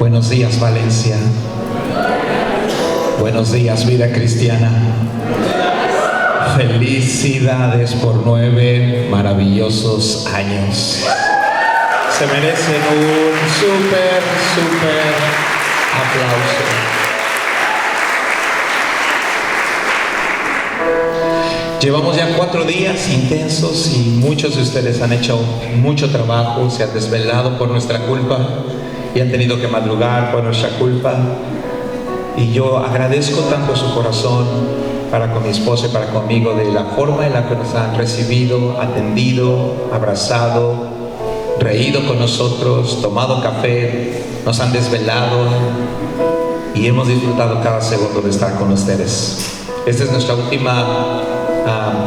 Buenos días, Valencia. Buenos días, vida cristiana. Felicidades por 9 maravillosos años. Se merecen un súper aplauso. Llevamos ya 4 días intensos y muchos de ustedes han hecho mucho trabajo, se han desvelado por nuestra culpa y han tenido que madrugar por nuestra culpa. Y yo agradezco tanto su corazón para con mi esposa y para conmigo, de la forma en la que nos han recibido, atendido, abrazado, reído con nosotros, tomado café, nos han desvelado y hemos disfrutado cada segundo de estar con ustedes. Esta es nuestra última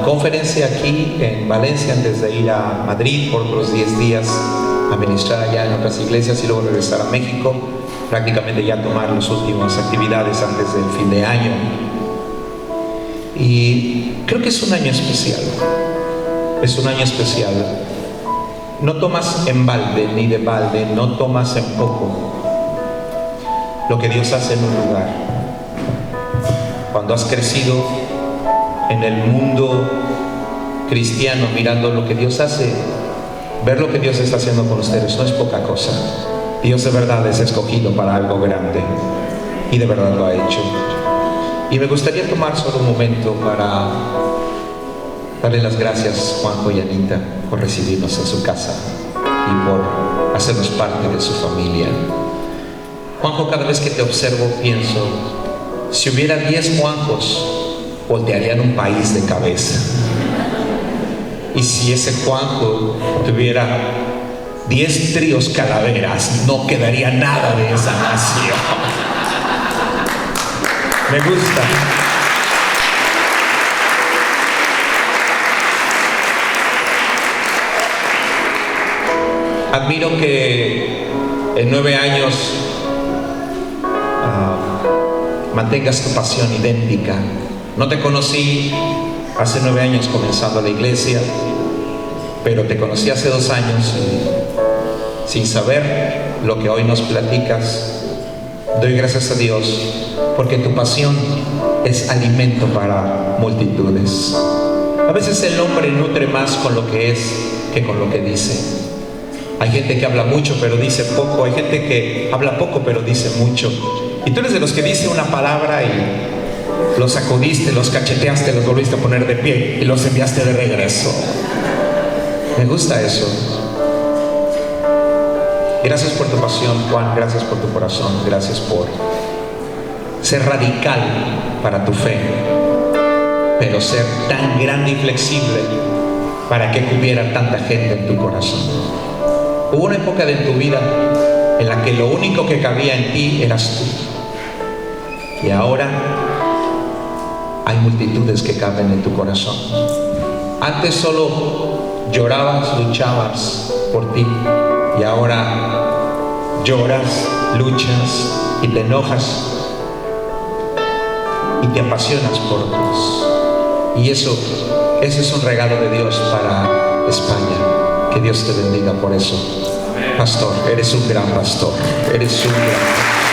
conferencia aquí en Valencia antes de ir a Madrid por otros 10 días a ministrar allá en otras iglesias y luego regresar a México, prácticamente ya tomar las últimas actividades antes del fin de año. Y creo que es un año especial. Es un año especial. No tomas en balde ni de balde, no tomas en poco lo que Dios hace en un lugar. Cuando has crecido en el mundo cristiano mirando lo que Dios hace, ver lo que Dios está haciendo con ustedes no es poca cosa. Dios de verdad es escogido para algo grande y de verdad lo ha hecho. Y me gustaría tomar solo un momento para darle las gracias a Juanjo y Anita por recibirnos en su casa y por hacernos parte de su familia. Juanjo, cada vez que te observo pienso, si hubiera 10 Juanjos, voltearían un país de cabeza. Y si ese Juanjo tuviera 10 tríos Calaveras, no quedaría nada de esa nación. Me gusta. Admiro que en 9 años mantengas tu pasión idéntica. No te conocí hace 9 años comenzando la iglesia, pero te conocí hace 2 años y sin saber lo que hoy nos platicas, doy gracias a Dios porque tu pasión es alimento para multitudes. A veces el hombre nutre más con lo que es que con lo que dice. Hay gente que habla mucho pero dice poco, hay gente que habla poco pero dice mucho. Y tú eres de los que dice una palabra y los sacudiste, los cacheteaste, los volviste a poner de pie y los enviaste de regreso. Me gusta eso. Gracias por tu pasión, Juan, gracias por tu corazón, gracias por ser radical para tu fe, pero ser tan grande y flexible para que cupiera tanta gente en tu corazón. Hubo una época de tu vida en la que lo único que cabía en ti eras tú. Y ahora hay multitudes que caben en tu corazón. Antes solo llorabas, luchabas por ti, y ahora lloras, luchas y te enojas y te apasionas por Dios. Y eso es un regalo de Dios para España. Que Dios te bendiga por eso. Pastor, eres un gran pastor. Eres un gran pastor.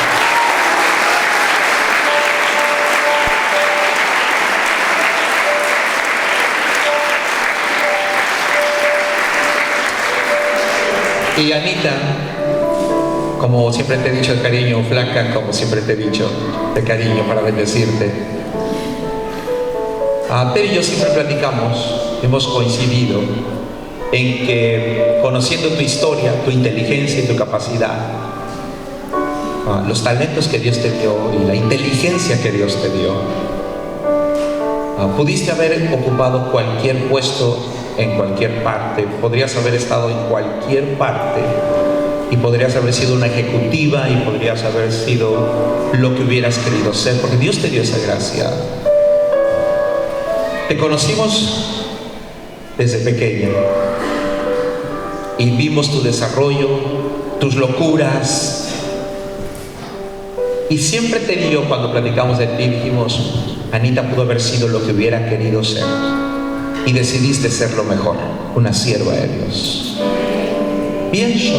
Y Anita, como siempre te he dicho de cariño, flaca, como siempre te he dicho de cariño para bendecirte. Tere y yo siempre platicamos, hemos coincidido en que conociendo tu historia, tu inteligencia y tu capacidad, los talentos que Dios te dio y la inteligencia que Dios te dio, pudiste haber ocupado cualquier puesto en cualquier parte, podrías haber estado en cualquier parte y podrías haber sido una ejecutiva y podrías haber sido lo que hubieras querido ser, porque Dios te dio esa gracia. Te conocimos desde pequeña y vimos tu desarrollo, tus locuras, y siempre te dio, cuando platicamos de ti, dijimos, Anita pudo haber sido lo que hubiera querido ser. Y decidiste ser lo mejor, una sierva de Dios. Pienso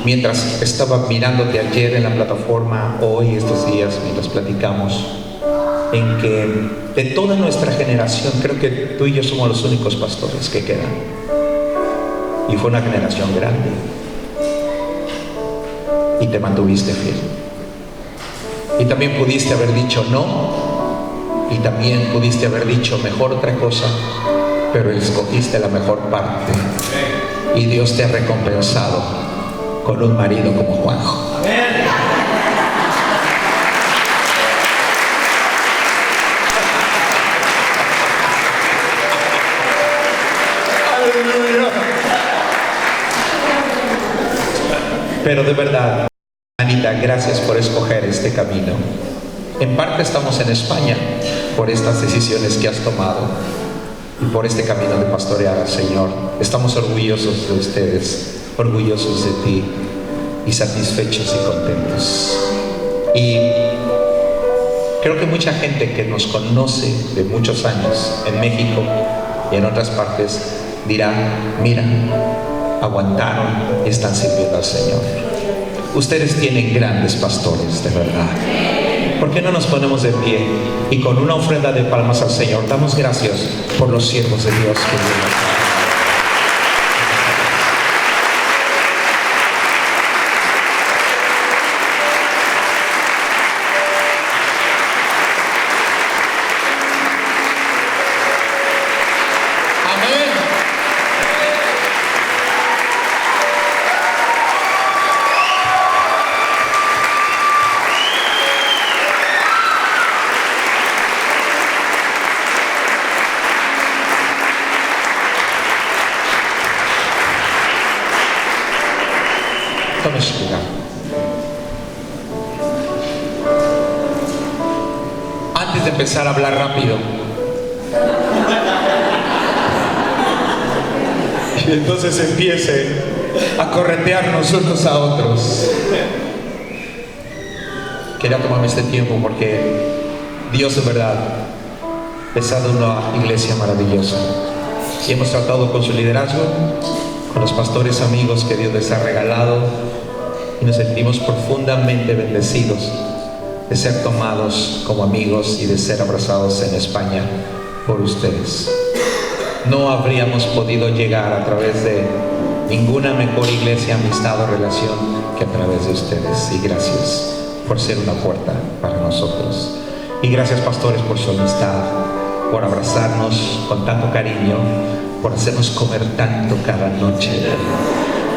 mientras estaba mirándote ayer en la plataforma, hoy, estos días, mientras platicamos, en que de toda nuestra generación, creo que tú y yo somos los únicos pastores que quedan. Y fue una generación grande. Y te mantuviste fiel. Y también pudiste haber dicho no. Y también pudiste haber dicho mejor otra cosa. Pero escogiste la mejor parte. Y Dios te ha recompensado con un marido como Juanjo. Pero de verdad, Anita, gracias por escoger este camino. En parte estamos en España por estas decisiones que has tomado y por este camino de pastorear al Señor. Estamos orgullosos de ustedes, orgullosos de ti y satisfechos y contentos. Y creo que mucha gente que nos conoce de muchos años en México y en otras partes dirá, mira, aguantaron y están sirviendo al Señor. Ustedes tienen grandes pastores, de verdad. ¿Por qué no nos ponemos de pie y con una ofrenda de palmas al Señor damos gracias por los siervos de Dios que vienen? Antes de empezar a hablar rápido, y entonces empiece a corretearnos unos a otros, quería tomarme este tiempo porque Dios de verdad les ha dado una iglesia maravillosa y hemos tratado con su liderazgo, con los pastores amigos que Dios les ha regalado, y nos sentimos profundamente bendecidos de ser tomados como amigos y de ser abrazados en España por ustedes. No habríamos podido llegar a través de ninguna mejor iglesia, amistad o relación que a través de ustedes, y gracias por ser una puerta para nosotros. Y gracias, pastores, por su amistad, por abrazarnos con tanto cariño, por hacernos comer tanto cada noche.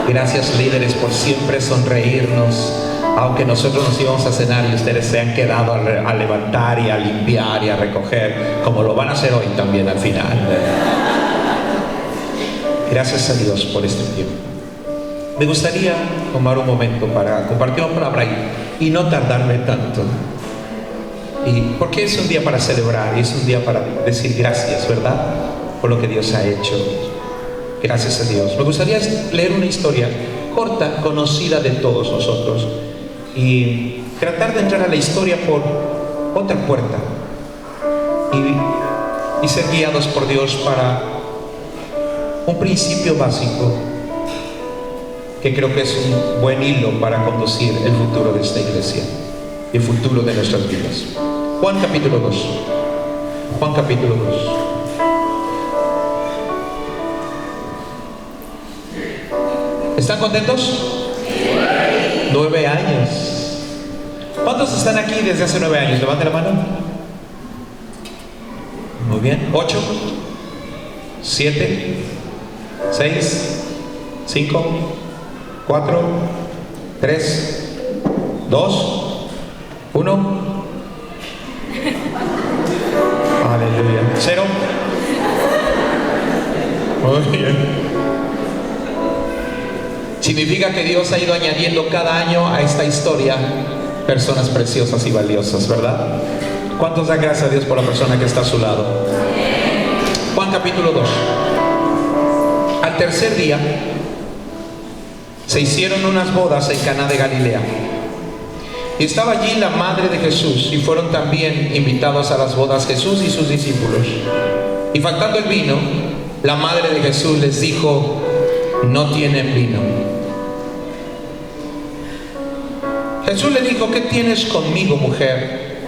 Gracias, líderes, por siempre sonreírnos, aunque nosotros nos íbamos a cenar y ustedes se han quedado a levantar y a limpiar y a recoger, como lo van a hacer hoy también al final. Gracias a Dios por este tiempo. Me gustaría tomar un momento para compartir una palabra y no tardarme tanto. Y porque es un día para celebrar y es un día para decir gracias, ¿verdad? Por lo que Dios ha hecho. Gracias a Dios. Me gustaría leer una historia corta, conocida de todos nosotros, y tratar de entrar a la historia por otra puerta y ser guiados por Dios para un principio básico que creo que es un buen hilo para conducir el futuro de esta iglesia y el futuro de nuestras vidas. Juan capítulo 2. Juan capítulo 2. ¿Están contentos? 9 años. ¿Cuántos están aquí desde hace 9 años? Levanten la mano. Muy bien. 8, 7, 6, 5, 4, 3, 2, 1. Aleluya. 0. Muy bien. Significa que Dios ha ido añadiendo cada año a esta historia personas preciosas y valiosas, ¿verdad? ¿Cuántos dan gracias a Dios por la persona que está a su lado? Juan capítulo 2. Al tercer día se hicieron unas bodas en Caná de Galilea, y estaba allí la madre de Jesús, y fueron también invitados a las bodas Jesús y sus discípulos. Y faltando el vino, la madre de Jesús les dijo: no tienen vino. Jesús le dijo: ¿qué tienes conmigo, mujer?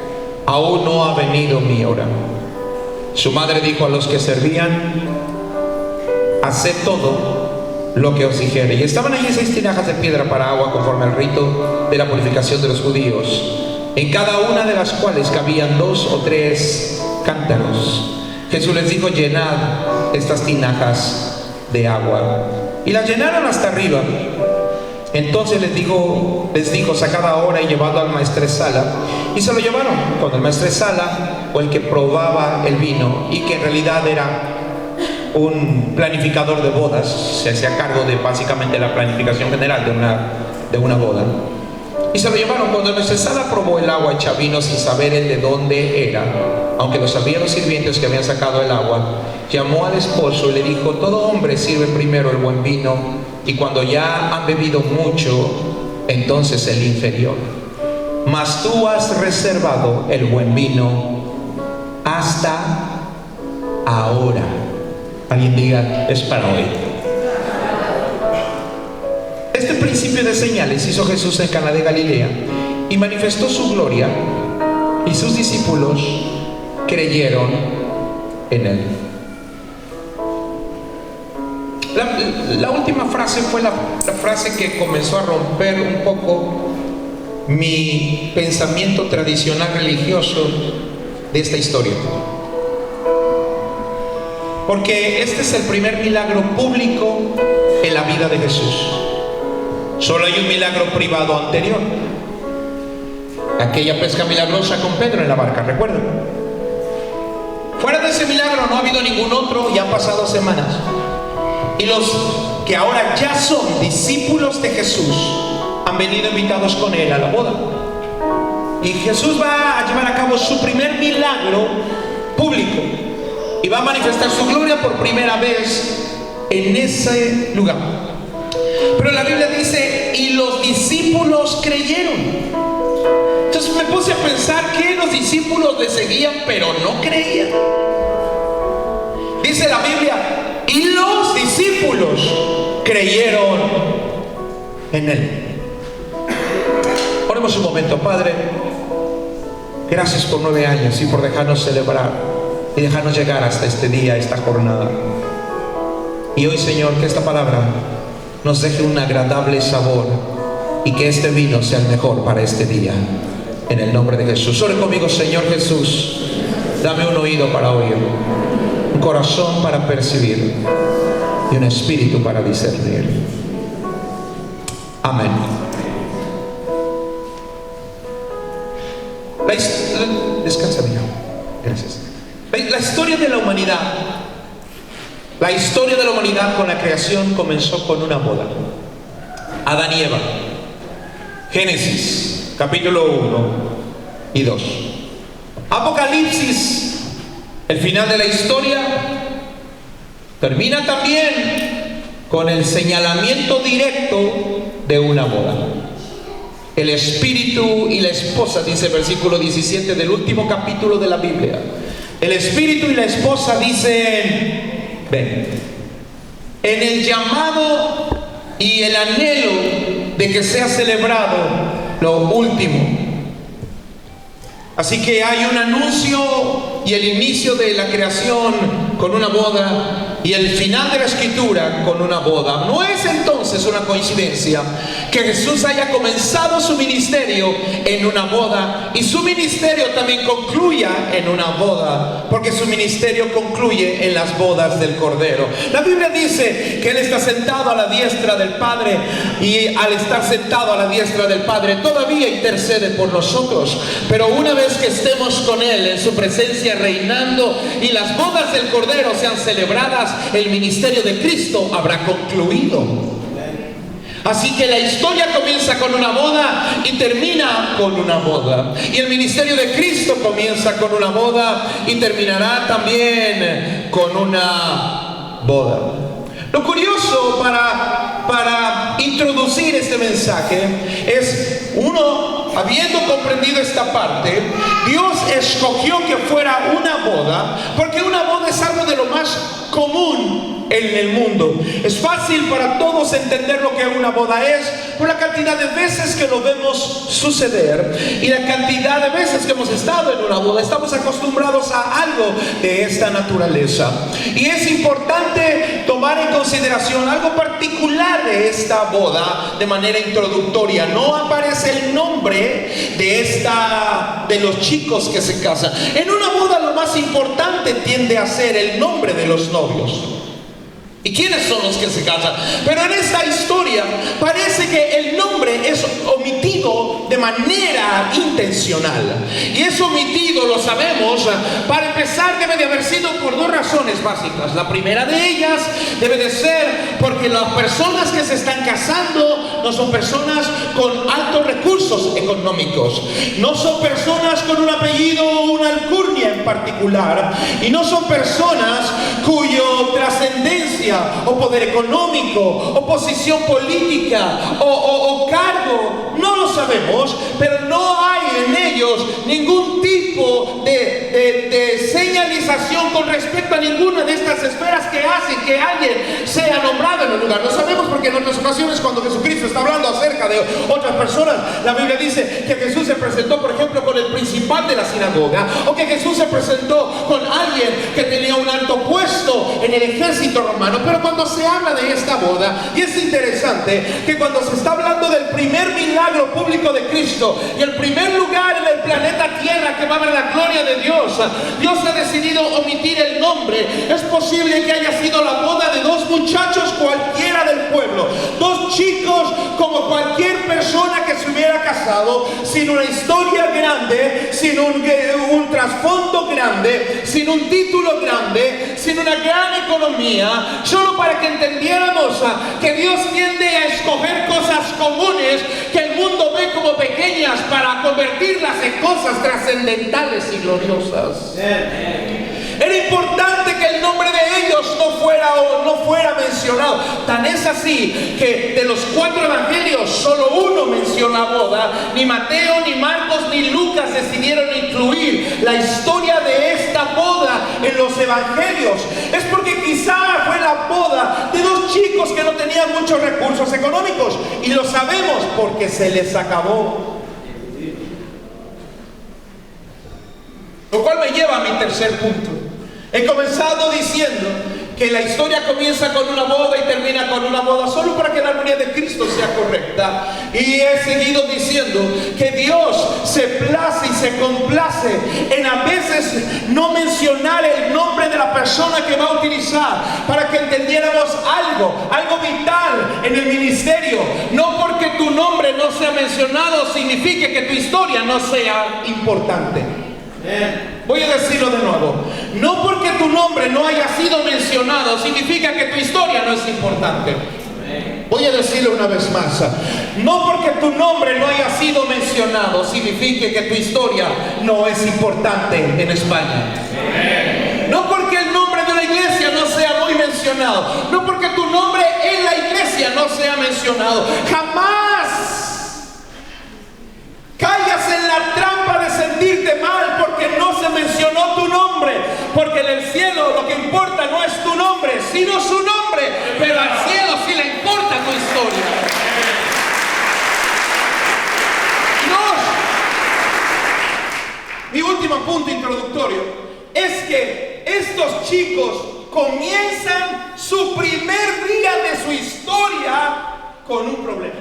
Aún no ha venido mi hora. Su madre dijo a los que servían: haced todo lo que os dijere. Y estaban allí 6 tinajas de piedra para agua, conforme al rito de la purificación de los judíos, en cada una de las cuales cabían 2 o 3 cántaros. Jesús les dijo: llenad estas tinajas de agua. Y las llenaron hasta arriba. Entonces les dijo: sacad ahora y llevadlo al maestresala. Y se lo llevaron. Cuando el maestresala, o el que probaba el vino, y que en realidad era un planificador de bodas, se hacía cargo de básicamente la planificación general de una boda, y se lo llevaron. Cuando el maestresala probó el agua hecha vino sin saber el de dónde era, aunque lo sabían los sirvientes que habían sacado el agua, llamó al esposo y le dijo: todo hombre sirve primero el buen vino, y cuando ya han bebido mucho, entonces el inferior. Mas tú has reservado el buen vino hasta ahora. Alguien diga: es para hoy. Este principio de señales hizo Jesús en Caná de Galilea y manifestó su gloria, y sus discípulos creyeron en él. La última frase fue la frase que comenzó a romper un poco mi pensamiento tradicional religioso de esta historia. Porque este es el primer milagro público en la vida de Jesús. Solo hay un milagro privado anterior: aquella pesca milagrosa con Pedro en la barca, ¿recuerdan? Fuera de ese milagro no ha habido ningún otro, y han pasado semanas. Y los que ahora ya son discípulos de Jesús han venido invitados con él a la boda. Y Jesús va a llevar a cabo su primer milagro público y va a manifestar su gloria por primera vez en ese lugar. Pero la Biblia dice: y los discípulos creyeron. Entonces me puse a pensar que los discípulos le seguían pero no creían. Dice la Biblia: y los discípulos creyeron en él. Oremos un momento. Padre, gracias por 9 años y por dejarnos celebrar y dejarnos llegar hasta este día, esta jornada. Y hoy, Señor, que esta palabra nos deje un agradable sabor, y que este vino sea el mejor para este día, en el nombre de Jesús. Ore conmigo: Señor Jesús, dame un oído para oír, un corazón para percibir y un espíritu para discernir. Amén. Descansa, amigo. Gracias. La historia de la humanidad, con la creación, comenzó con una boda. Adán y Eva. Génesis, capítulo 1 y 2. Apocalipsis, el final de la historia, termina también con el señalamiento directo de una boda. El espíritu y la esposa, dice el versículo 17 del último capítulo de la Biblia. El espíritu y la esposa dicen: ven. En el llamado y el anhelo de que sea celebrado lo último. Así que hay un anuncio y el inicio de la creación con una boda, y el final de la escritura con una boda. No es entonces una coincidencia que Jesús haya comenzado su ministerio en una boda, y su ministerio también concluya en una boda, porque su ministerio concluye en las bodas del Cordero. La Biblia dice que Él está sentado a la diestra del Padre, y al estar sentado a la diestra del Padre todavía intercede por nosotros. Pero una vez que estemos con Él en su presencia reinando y las bodas del Cordero sean celebradas, el ministerio de Cristo habrá concluido. Así que la historia comienza con una boda y termina con una boda. Y el ministerio de Cristo comienza con una boda y terminará también con una boda. Lo curioso para introducir este mensaje es, uno, habiendo comprendido esta parte, Dios escogió que fuera una boda, porque una boda es algo de lo más común en el mundo. Es fácil para todos entender lo que una boda es por la cantidad de veces que lo vemos suceder y la cantidad de veces que hemos estado en una boda. Estamos acostumbrados a algo de esta naturaleza. Y es importante tomar en consideración algo particular de esta boda de manera introductoria. No aparece el nombre de los chicos que se casan. En una boda lo más importante tiende a ser el nombre de los novios. ¿Y quiénes son los que se casan? Pero en esta historia parece que el nombre es omitido de manera intencional. Y es omitido, lo sabemos, para empezar debe de haber sido por dos razones básicas. La primera de ellas debe de ser porque las personas que se están casando no son personas con altos recursos económicos. No son personas con un apellido o una alcurnia en particular. Y no son personas cuyo trascendencia o poder económico o posición política o cargo, no lo sabemos, pero no hay en ellos ningún tipo de señalización con respecto a ninguna de estas esferas que hacen que alguien sea nombrado en el lugar. Lo sabemos porque en otras ocasiones cuando Jesucristo está hablando acerca de otras personas, la Biblia dice que Jesús se presentó, por ejemplo, con el principal de la sinagoga, o que Jesús se presentó con alguien que tenía un alto puesto en el ejército romano. Pero cuando se habla de esta boda, y es interesante que cuando se está hablando del primer milagro público de Cristo y el primer lugar en el planeta Tierra que va a ver la gloria de Dios, Dios ha decidido omitir el nombre. Es posible que haya sido la boda de dos muchachos cualquiera del pueblo, dos chicos como cualquier persona que se hubiera casado, sin una historia grande, sin un trasfondo grande, sin un título grande, sin una gran economía, solo para que entendiéramos que Dios tiende a escoger cosas comunes que el mundo ve como pequeñas para convertirlas en cosas trascendentales y gloriosas. Era importante que el nombre de ellos no fuera mencionado. Tan es así que de los 4 evangelios solo uno menciona boda. Ni Mateo, ni Marcos, ni Lucas decidieron incluir la historia de esta boda en los evangelios. Es porque quizá fue la boda de dos chicos que no tenían muchos recursos económicos, y lo sabemos porque se les acabó. Lo cual me lleva a mi tercer punto. He comenzado diciendo que la historia comienza con una boda y termina con una boda solo para que la armonía de Cristo sea correcta. Y he seguido diciendo que Dios se place y se complace en a veces no mencionar el nombre de la persona que va a utilizar para que entendiéramos algo vital en el ministerio. No porque tu nombre no sea mencionado significa que tu historia no sea importante. Voy a decirlo de nuevo. No porque tu nombre no haya sido mencionado significa que tu historia no es importante. Voy a decirlo una vez más. No porque tu nombre no haya sido mencionado significa que tu historia no es importante en España. No porque el nombre de la iglesia no sea muy mencionado, no porque tu nombre en la iglesia no sea mencionado, jamás caigas en la trampa de sentirte mal porque no se mencionó tu nombre, porque en el cielo lo que importa no es tu nombre, sino su nombre, pero al cielo sí le importa tu historia. Mi último punto introductorio es que estos chicos comienzan su primer día de su historia con un problema.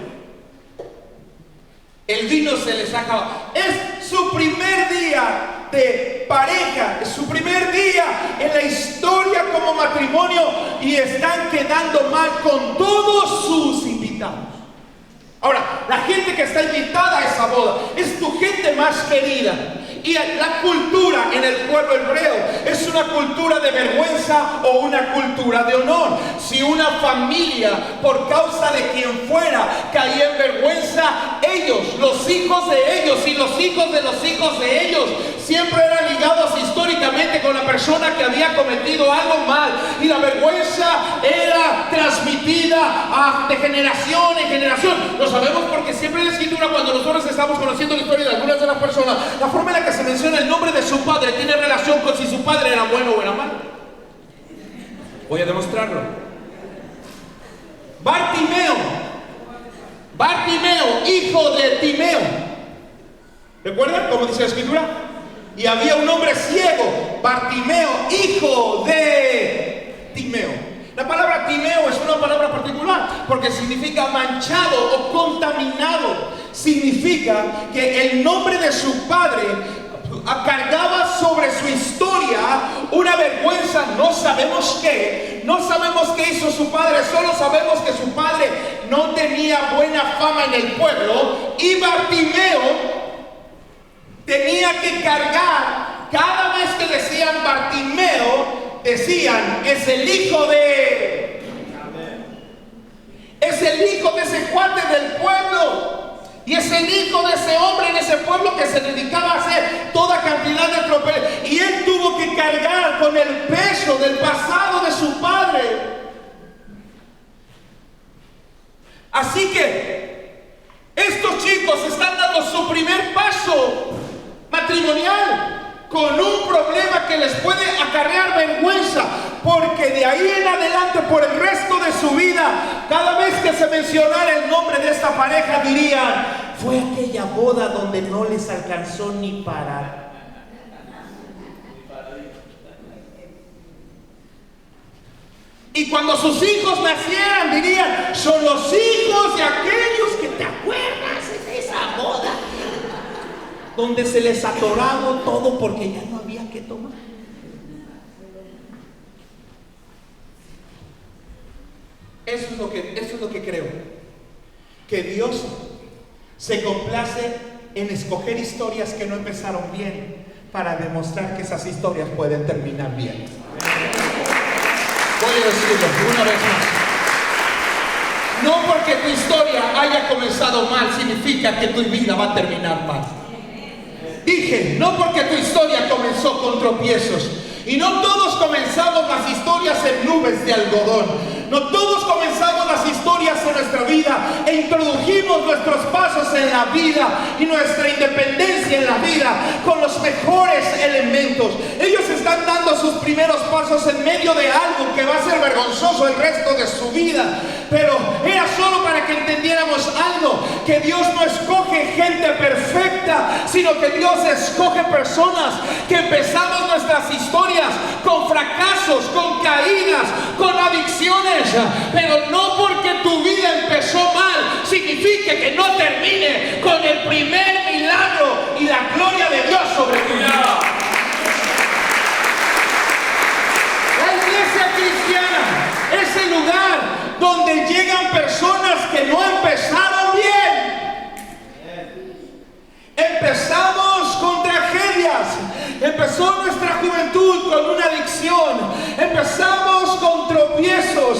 El vino se les acaba. Es su primer día de pareja, es su primer día en la historia como matrimonio y están quedando mal con todos sus invitados. Ahora, la gente que está invitada a esa boda es tu gente más querida. Y la cultura en el pueblo hebreo es una cultura de vergüenza o una cultura de honor. Si una familia, por causa de quien fuera, caía en vergüenza, ellos, los hijos de ellos y los hijos de los hijos de ellos, siempre eran ligados históricamente con la persona que había cometido algo mal. Y la vergüenza era transmitida de generación en generación. Lo sabemos porque siempre en la escritura, cuando nosotros estamos conociendo la historia de algunas de las personas, la forma en la que se menciona el nombre de su padre tiene relación con si su padre era bueno o era malo. Voy a demostrarlo. Bartimeo, hijo de Timeo. ¿Recuerdan cómo dice la escritura? Y había un hombre ciego, Bartimeo, hijo de Timeo. La palabra Timeo es una palabra particular porque significa manchado o contaminado. Significa que el nombre de su padre cargaba sobre su historia una vergüenza. No sabemos qué hizo su padre, solo sabemos que su padre no tenía buena fama en el pueblo, y Bartimeo tenía que cargar. Cada vez que decían Bartimeo, decían, es el hijo de ese cuate del pueblo. Y es el hijo de ese hombre en ese pueblo que se dedicaba a hacer toda cantidad de tropelías. Y él tuvo que cargar con el peso del pasado de su padre. Así que estos chicos están dando su primer paso matrimonial con un problema que les puede acarrear vergüenza, porque de ahí en adelante, por el resto de su vida, cada vez que se mencionara el nombre de esta pareja, dirían, fue aquella boda donde no les alcanzó ni para. Y cuando sus hijos nacieran, dirían, son los hijos de aquellos que te acuerdas de esa boda donde se les atoraba todo porque ya no había que tomar. Eso es lo que creo. Que Dios se complace en escoger historias que no empezaron bien para demostrar que esas historias pueden terminar bien. Voy a decirlo una vez más. No porque tu historia haya comenzado mal significa que tu vida va a terminar mal. Dije, no porque tu historia comenzó con tropiezos. Y no todos comenzamos las historias en nubes de algodón. No todos comenzamos las historias en nuestra vida e introdujimos nuestros pasos en la vida y nuestra independencia en la vida con los mejores elementos. Ellos están dando sus primeros pasos en medio de algo que va a ser vergonzoso el resto de su vida. Pero era solo para que entendiéramos algo, que Dios no escoge gente perfecta, sino que Dios escoge personas que empezamos nuestras historias con fracasos, con caídas, con adicciones, pero no porque tu vida empezó mal significa que no termine con el primer milagro y la gloria de Dios sobre tu vida. La iglesia cristiana es el lugar donde llegan personas que no empezaron bien. Empezamos con tragedias. Empezó nuestra juventud con una adicción. Empezamos con tropiezos.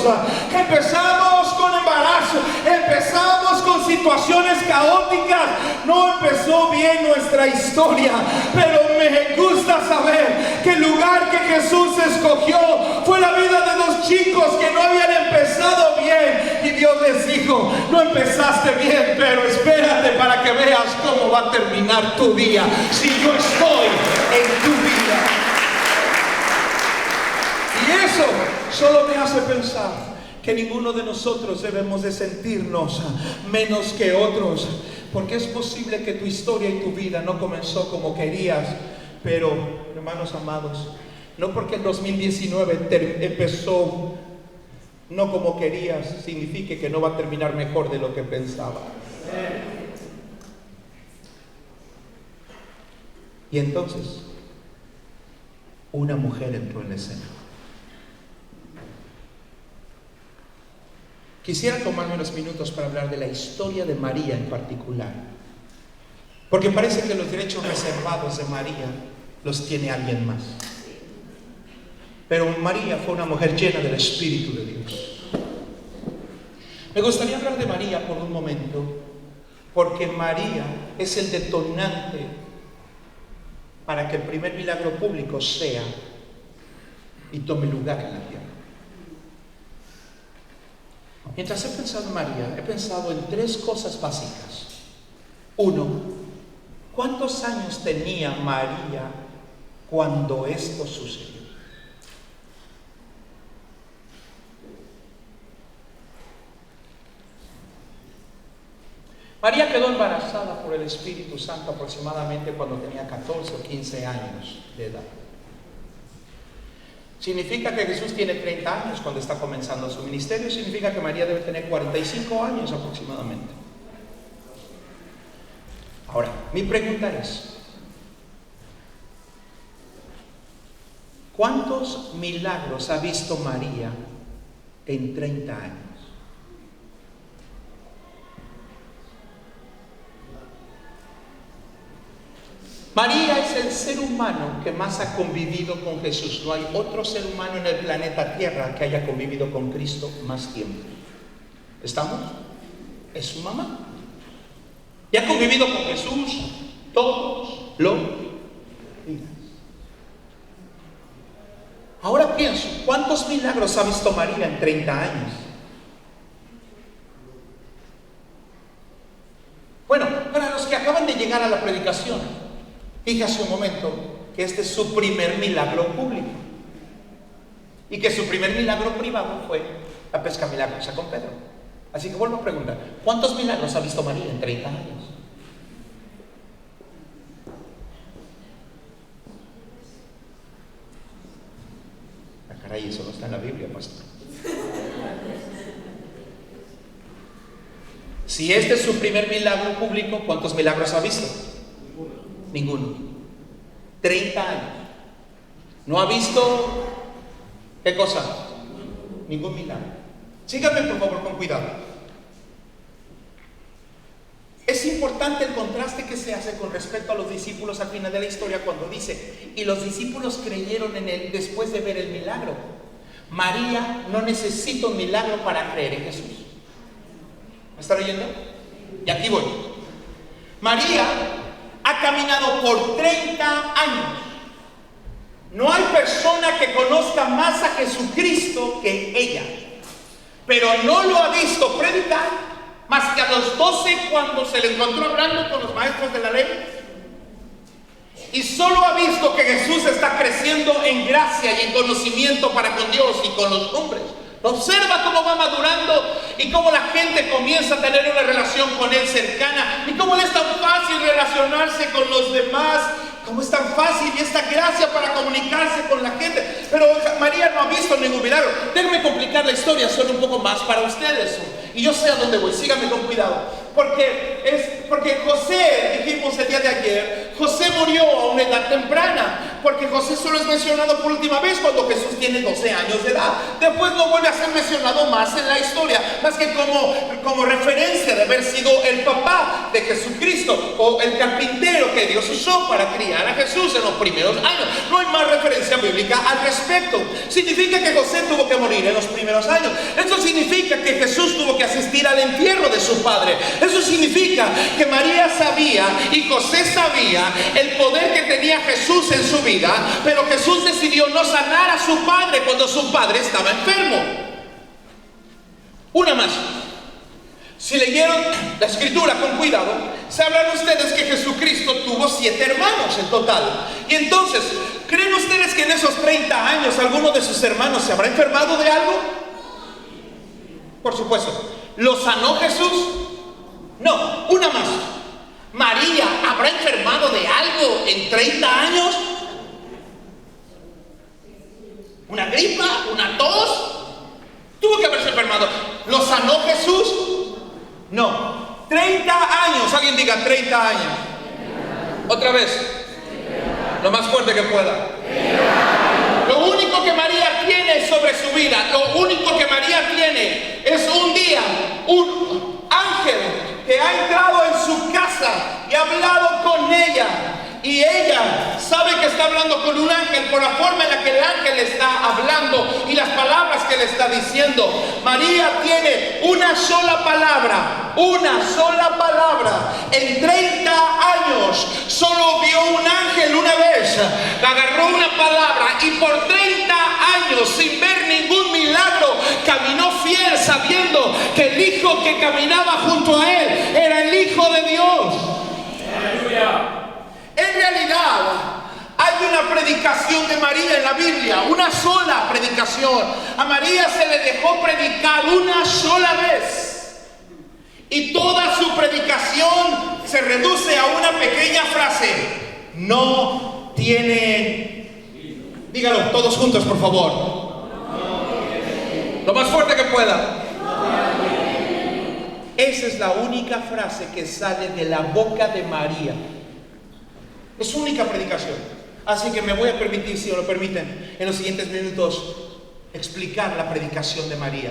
Empezamos con embarazo. Empezamos con situaciones caóticas. No empezó bien nuestra historia. Pero me gusta saber que el lugar que Jesús escogió fue la vida de dos chicos que no habían empezado bien. Y Dios les dijo, no empezaste bien, pero espérate para que veas cómo va a terminar tu día si yo estoy en tu vida. Y eso solo me hace pensar que ninguno de nosotros debemos de sentirnos menos que otros, porque es posible que tu historia y tu vida no comenzó como querías, pero hermanos amados, no porque el 2019 empezó no como querías significa que no va a terminar mejor de lo que pensaba. Y entonces una mujer entró en la escena. Quisiera tomarme unos minutos para hablar de la historia de María en particular, porque parece que los derechos reservados de María los tiene alguien más. Pero María fue una mujer llena del Espíritu de Dios. Me gustaría hablar de María por un momento, porque María es el detonante para que el primer milagro público sea y tome lugar en la tierra. Mientras he pensado en María, he pensado en tres cosas básicas. Uno, ¿cuántos años tenía María cuando esto sucedió? María quedó embarazada por el Espíritu Santo aproximadamente cuando tenía 14 o 15 años de edad. Significa que Jesús tiene 30 años cuando está comenzando su ministerio. Significa que María debe tener 45 años aproximadamente. Ahora, mi pregunta es: ¿cuántos milagros ha visto María en 30 años? María es el ser humano que más ha convivido con Jesús. No hay otro ser humano en el planeta Tierra que haya convivido con Cristo más tiempo. ¿Estamos? Es su mamá. Y ha convivido con Jesús todos los días. Ahora pienso, ¿cuántos milagros ha visto María en 30 años? Bueno, para los que acaban de llegar a la predicación, fíjase un momento que este es su primer milagro público y que su primer milagro privado fue la pesca milagrosa con Pedro. Así que vuelvo a preguntar, ¿cuántos milagros ha visto María en 30 años? Ah, caray, eso no está en la Biblia, pastor. Si este es su primer milagro público, ¿cuántos milagros ha visto? Ninguno. 30 años. ¿No ha visto qué cosa? Ningún milagro. Síganme por favor con cuidado. Es importante el contraste que se hace con respecto a los discípulos al final de la historia cuando dice: y los discípulos creyeron en él después de ver el milagro. María no necesita un milagro para creer en Jesús. ¿Me está leyendo? Y aquí voy. María ha caminado por 30 años. No hay persona que conozca más a Jesucristo que ella, pero no lo ha visto predicar más que a los 12 cuando se le encontró hablando con los maestros de la ley, y solo ha visto que Jesús está creciendo en gracia y en conocimiento para con Dios y con los hombres. Observa cómo va madurando y cómo la gente comienza a tener una relación con él cercana, y cómo le es tan fácil relacionarse con los demás, cómo es tan fácil y esta gracia para comunicarse con la gente. Pero María no ha visto ningún milagro. Déjenme complicar la historia solo un poco más para ustedes, y yo sé a dónde voy. Síganme con cuidado. Porque José, dijimos el día de ayer, José murió a una edad temprana, porque José solo es mencionado por última vez cuando Jesús tiene 12 años de edad. Después no vuelve a ser mencionado más en la historia, más que como referencia de haber sido el papá de Jesucristo, o el carpintero que Dios usó para criar a Jesús en los primeros años. No hay más referencia bíblica al respecto. Significa que José tuvo que morir en los primeros años. Eso significa que Jesús tuvo que asistir al entierro de su padre. Eso significa que María sabía y José sabía el poder que tenía Jesús en su vida, pero Jesús decidió no sanar a su padre cuando su padre estaba enfermo. Una más. Si leyeron la escritura con cuidado, sabrán ustedes que Jesucristo tuvo 7 hermanos en total. Y entonces, ¿creen ustedes que en esos 30 años alguno de sus hermanos se habrá enfermado de algo? Por supuesto. ¿Lo sanó Jesús? No. Una más. ¿María habrá enfermado de algo en 30 años? ¿Una gripa? ¿Una tos? Tuvo que haberse enfermado. ¿Lo sanó Jesús? No. 30 años. Alguien diga 30 años. Otra vez. Lo más fuerte que pueda. Lo único que María tiene sobre su vida, lo único que María tiene es un día, un ángel que ha entrado en su casa y ha hablado con ella. Y ella sabe que está hablando con un ángel por la forma en la que el ángel está hablando y las palabras que le está diciendo. María tiene una sola palabra, una sola palabra. En 30 años solo vio un ángel una vez, agarró una palabra y por 30 años sin ver ningún milagro caminó fiel, sabiendo que el hijo que caminaba junto a él era el Hijo de Dios. Aleluya. En realidad, hay una predicación de María en la Biblia, una sola predicación. A María se le dejó predicar una sola vez. Y toda su predicación se reduce a una pequeña frase: no tiene, dígalo todos juntos por favor, lo más fuerte que pueda. Esa es la única frase que sale de la boca de María. Es su única predicación. Así que me voy a permitir, si me lo permiten, en los siguientes minutos explicar la predicación de María.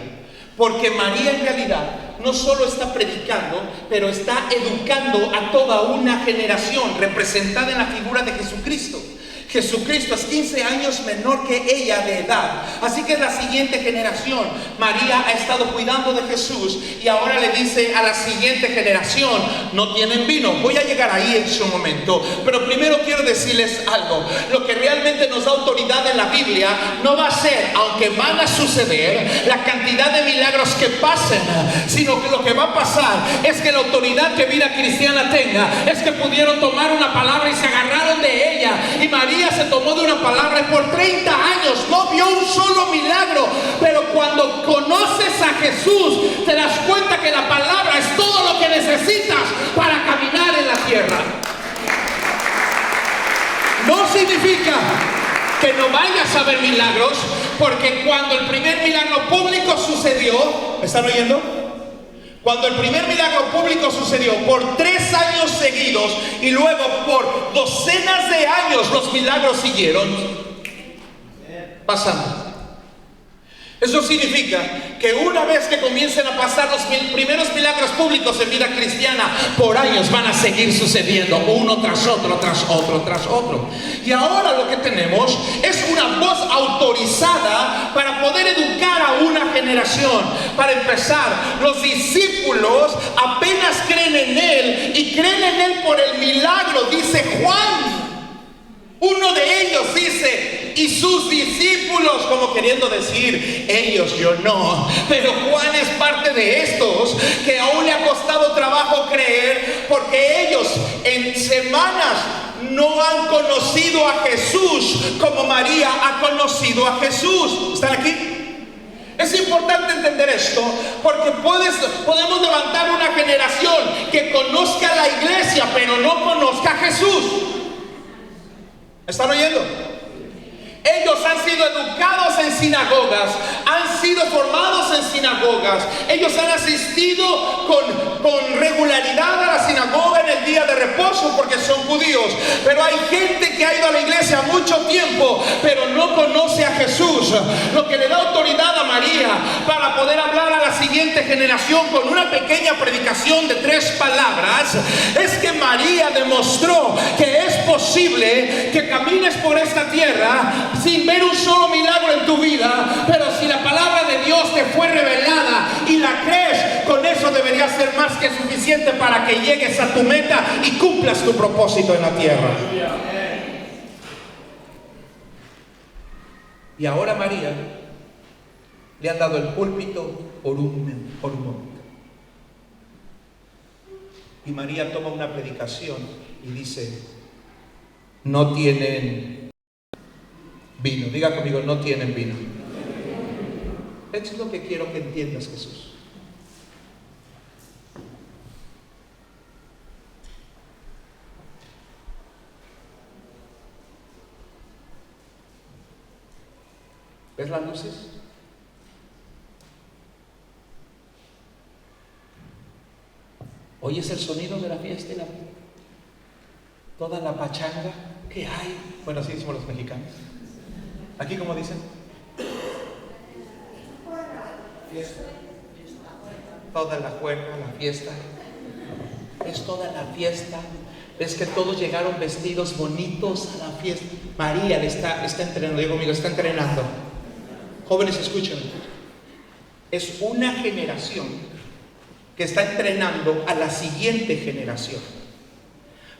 Porque María en realidad no solo está predicando, pero está educando a toda una generación representada en la figura de Jesucristo. Jesucristo es 15 años menor que ella de edad. Así que es la siguiente generación. María ha estado cuidando de Jesús y ahora le dice a la siguiente generación: no tienen vino. Voy a llegar ahí en su momento, pero primero quiero decirles algo. Lo que realmente nos da autoridad en la Biblia no va a ser, aunque van a suceder, la cantidad de milagros que pasen, sino que lo que va a pasar es que la autoridad que vida cristiana tenga es que pudieron tomar una palabra y se agarraron de ella. Y María se tomó de una palabra y por 30 años no vio un solo milagro. Pero cuando conoces a Jesús, te das cuenta que la palabra es todo lo que necesitas para caminar en la tierra. No significa que no vayas a ver milagros, porque cuando el primer milagro público sucedió, ¿me están oyendo? Cuando el primer milagro público sucedió por 3 años seguidos y luego por docenas de años, los milagros siguieron pasando. Eso significa que una vez que comiencen a pasar los primeros milagros públicos en vida cristiana, por años van a seguir sucediendo, uno tras otro, tras otro, tras otro. Y ahora lo que tenemos es una voz autorizada para poder educar a una generación. Para empezar, los discípulos apenas creen en Él, y creen en Él por el milagro, dice Juan. Uno de ellos dice: y sus discípulos, como queriendo decir, ellos, yo no. Pero Juan es parte de estos que aún le ha costado trabajo creer, porque ellos en semanas no han conocido a Jesús como María ha conocido a Jesús. ¿Están aquí? Es importante entender esto, porque podemos levantar una generación que conozca a la iglesia pero no conozca a Jesús. ¿Están oyendo? Ellos han sido educados en sinagogas, han sido formados en sinagogas, ellos han asistido con regularidad a la sinagoga en el día de reposo porque son judíos. Pero hay gente que ha ido a la iglesia mucho tiempo pero no conoce a Jesús. Lo que le da autoridad a María para poder hablar a la siguiente generación con una pequeña predicación de 3 palabras es que María demostró que es posible que camines por esta tierra sin ver un solo milagro en tu vida, pero si la palabra de Dios te fue revelada y la crees, con eso debería ser más que suficiente para que llegues a tu meta y cumplas tu propósito en la tierra. Y ahora María le han dado el púlpito por un momento. Y María toma una predicación y dice: no tienen vino. Diga conmigo: no tienen vino. Esto es lo que quiero que entiendas, Jesús. ¿Ves las luces? ¿Oyes el sonido de la fiesta y toda la pachanga que hay? Bueno, así decimos los mexicanos. Aquí, como dicen, fiesta. Toda la juerga, la fiesta. Es toda la fiesta. Ves que todos llegaron vestidos bonitos a la fiesta. María le está entrenando. Digo conmigo, está entrenando. Jóvenes, escuchen. Es una generación que está entrenando a la siguiente generación.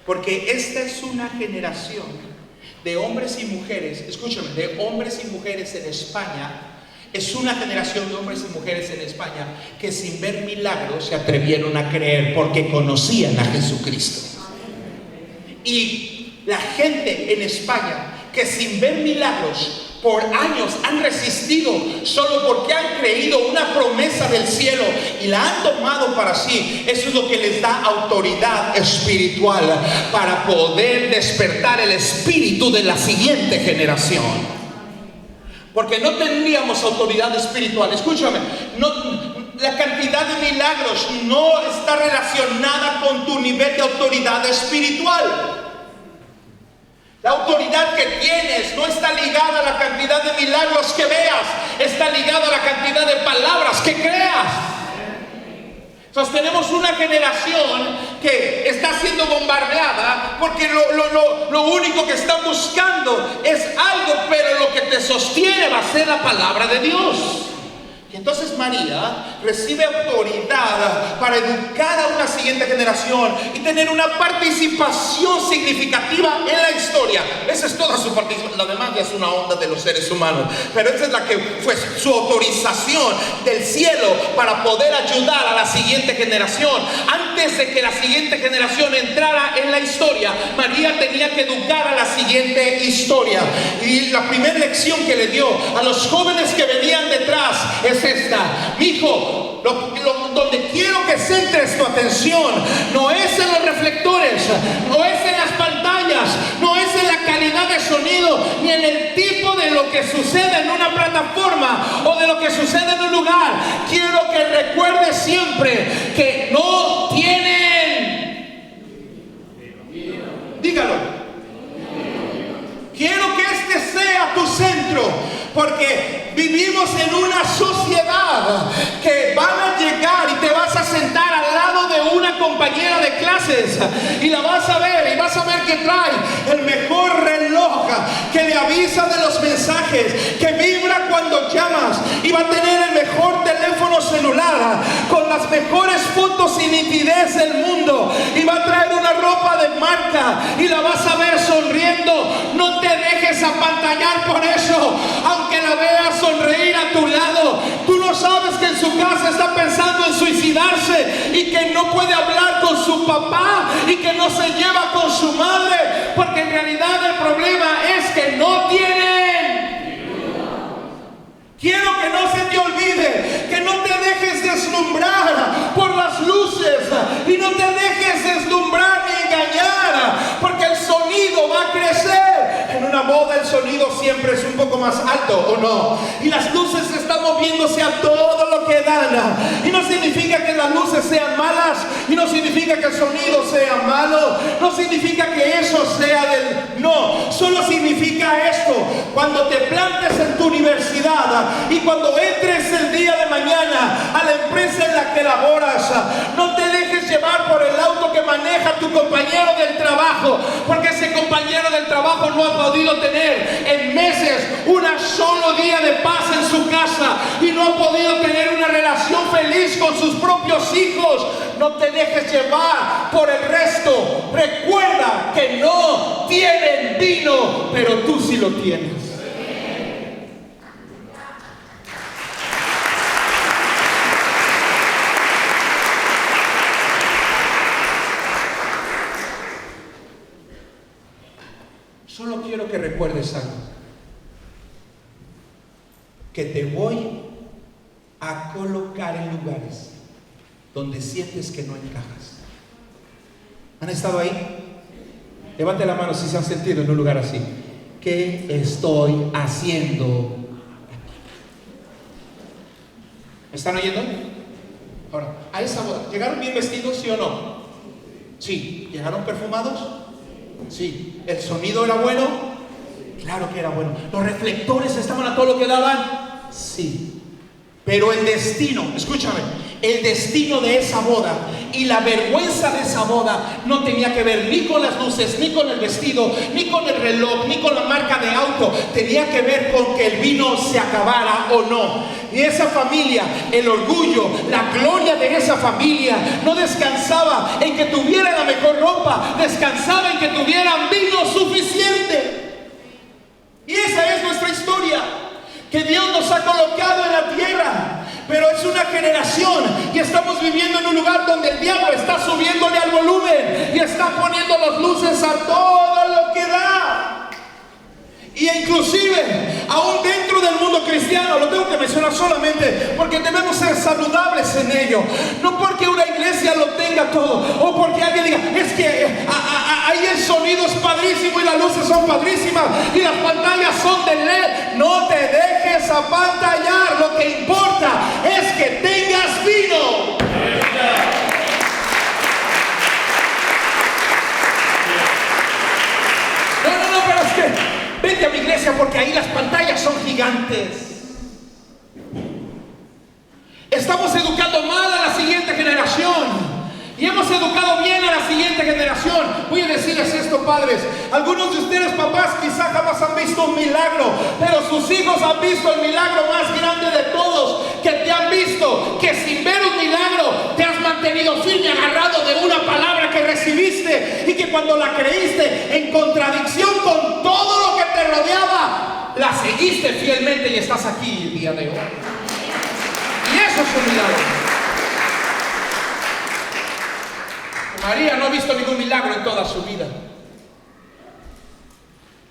Porque esta es una generación de hombres y mujeres, escúchame, de hombres y mujeres en España. Es una generación de hombres y mujeres en España que sin ver milagros se atrevieron a creer porque conocían a Jesucristo. Y la gente en España que sin ver milagros por años han resistido solo porque han creído una promesa del cielo y la han tomado para sí. Eso es lo que les da autoridad espiritual para poder despertar el espíritu de la siguiente generación. Porque no tendríamos autoridad espiritual. Escúchame, la cantidad de milagros no está relacionada con tu nivel de autoridad espiritual. La autoridad que tienes no está ligada a la cantidad de milagros que veas, está ligada a la cantidad de palabras que creas. Entonces tenemos una generación que está siendo bombardeada porque lo único que están buscando es algo, pero lo que te sostiene va a ser la palabra de Dios. Y entonces María recibe autoridad para educar a una siguiente generación y tener una participación significativa en la historia. Esa es toda su participación. Lo demás ya es una onda de los seres humanos, pero esa es la que fue su autorización del cielo para poder ayudar a la siguiente generación. Antes de que la siguiente generación entrara en la historia, María tenía que educar a la siguiente historia. Y la primera lección que le dio a los jóvenes que venían detrás es esta: mi hijo, donde quiero que centres tu atención no es en los reflectores, no es en las pantallas, no es en la calidad de sonido, ni en el tipo de lo que sucede en una plataforma o de lo que sucede en un lugar. Quiero que recuerdes siempre que no tienen, dígalo, quiero que este sea tu centro. Porque vivimos en una sociedad que van a llegar y te vas a sentar al lado de una compañera de clases y la vas a ver y vas a ver que trae el mejor reloj, que le avisa de los mensajes, que vibra cuando llamas, y va a tener el mejor teléfono celular con las mejores fotos y nitidez del mundo, y va a traer una ropa de marca y la vas a ver sonriendo. No te dejes apantallar por eso. Aunque la veas sonreír a tu lado, tú no sabes que en su casa está pensando en suicidarse y que no puede hablar con su papá y que no se lleva con su madre, porque en realidad el problema es que no tienen. Quiero que no se te olvide, que no te dejes deslumbrar por las luces y no te dejes deslumbrar ni engañar, porque el sonido va a crecer. En una boda el sonido siempre es un poco más alto, ¿o no? Y las luces están moviéndose a todo lo que dan. Y no significa que las luces sean malas, y no significa que el sonido sea malo, no significa que eso sea del... No, solo significa esto: cuando te plantes en tu universidad y cuando entres el día de mañana a la empresa en la que laboras, no te dejes llevar por el auto que maneja tu compañero del trabajo, porque ese compañero del trabajo no ha podido tener en meses un solo día de paz en su casa y no ha podido tener una relación feliz con sus propios hijos. No te dejes llevar por el resto. Recuerda que no tienen vino, pero tú sí lo tienes. Solo quiero que recuerdes algo: que te voy a colocar en lugares donde sientes que no encajas. ¿Han estado ahí? Levante la mano si se han sentido en un lugar así. ¿Qué estoy haciendo? ¿Me están oyendo? Ahora, a esa boda, ¿llegaron bien vestidos, sí o no? Sí. ¿Llegaron perfumados? Sí. ¿El sonido era bueno? Claro que era bueno. ¿Los reflectores estaban a todo lo que daban? Sí. Pero el destino, escúchame, el destino de esa boda y la vergüenza de esa boda no tenía que ver ni con las luces, ni con el vestido, ni con el reloj, ni con la marca de auto. Tenía que ver con que el vino se acabara o no. Y esa familia, el orgullo, la gloria de esa familia no descansaba en que tuvieran la mejor ropa, descansaba en que tuvieran vino suficiente. Y esa es nuestra historia, que Dios nos ha colocado en la tierra. Pero es una generación y estamos viviendo en un lugar donde el diablo está subiéndole al volumen y está poniendo las luces a todo lo que da. Y inclusive, aún dentro del mundo cristiano, lo tengo que mencionar solamente porque debemos ser saludables en ello. No porque una iglesia lo tenga todo, o porque alguien diga, es que ahí el sonido es padrísimo y las luces son padrísimas y las pantallas son de LED. No te dejes apantallar, lo que importa es que tengas vino. No, pero es que vete a mi iglesia porque ahí las pantallas son gigantes. Estamos educando mal a la siguiente generación y hemos educado bien a la siguiente generación. Voy a decirles esto, padres. Algunos de ustedes, papás, quizá jamás han visto un milagro, pero sus hijos han visto el milagro más grande de todos, que te han visto, que sin ver un milagro te has mantenido firme, agarrado de una palabra que recibiste y que cuando la creíste en contradicción con todo lo que te rodeaba, la seguiste fielmente y estás aquí el día de hoy. Y eso es un milagro. María no ha visto ningún milagro en toda su vida.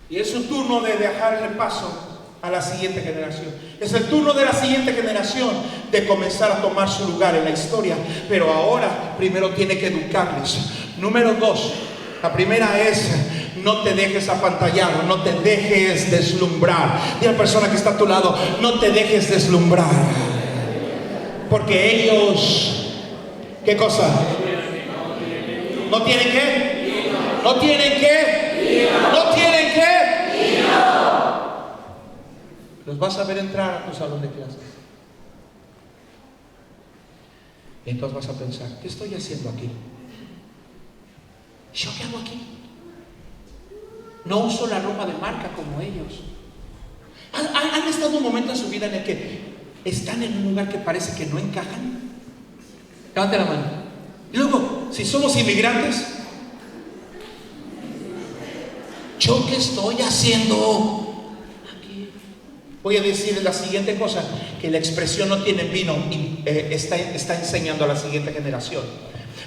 Y es su turno de dejarle paso a la siguiente generación. Es el turno de la siguiente generación de comenzar a tomar su lugar en la historia. Pero ahora primero tiene que educarles. Número 2, la primera es: no te dejes apantallar, no te dejes deslumbrar. Dile a la persona que está a tu lado, no te dejes deslumbrar. Porque ellos, ¿qué cosa? ¿No tienen qué? ¿No tienen qué? ¿No tienen qué? Los vas a ver entrar a tu salón de clases. Y entonces vas a pensar, ¿qué estoy haciendo aquí? ¿Yo qué hago aquí? No uso la ropa de marca como ellos. ¿Han estado un momento en su vida en el que están en un lugar que parece que no encajan? Levante la mano. Y luego, si somos inmigrantes, ¿yo qué estoy haciendo aquí? Voy a decir la siguiente cosa, que la expresión no tiene vino está enseñando a la siguiente generación.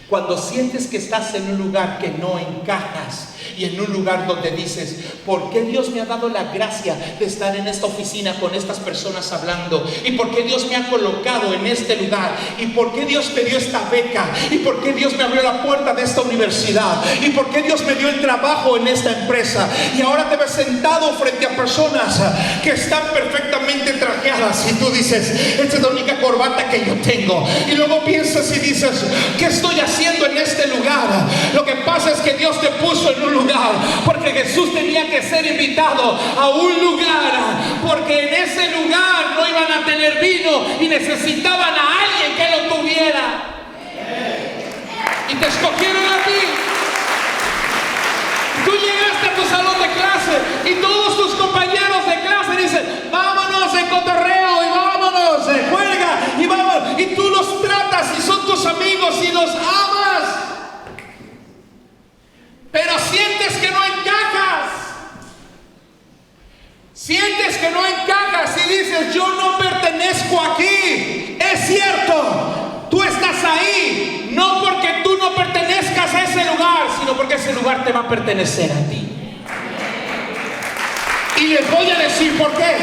Cuando sientes que estás en un lugar que no encajas y en un lugar donde dices, ¿por qué Dios me ha dado la gracia de estar en esta oficina con estas personas hablando? ¿Y por qué Dios me ha colocado en este lugar? ¿Y por qué Dios me dio esta beca? ¿Y por qué Dios me abrió la puerta de esta universidad? ¿Y por qué Dios me dio el trabajo en esta empresa? Y ahora te ves sentado frente a personas que están perfectamente trajeadas y tú dices, esta es la única corbata que yo tengo. Y luego piensas y dices, ¿qué estoy haciendo en este lugar? Lo que pasa es que Dios te puso en un lugar porque Jesús tenía que ser invitado a un lugar, porque en ese lugar no iban a tener vino y necesitaban a alguien que lo tuviera, y te escogieron a ti. Tú llegaste a tu salón de clase y todos tus compañeros de clase dicen, vámonos en cotorreo y vámonos en juega y vámonos, y tú los tratas y son tus amigos y los amas, pero sientes que no encajas. Sientes que no encajas y dices, yo no pertenezco aquí. Es cierto, tú estás ahí, no porque tú no pertenezcas a ese lugar, sino porque ese lugar te va a pertenecer a ti. Y les voy a decir por qué.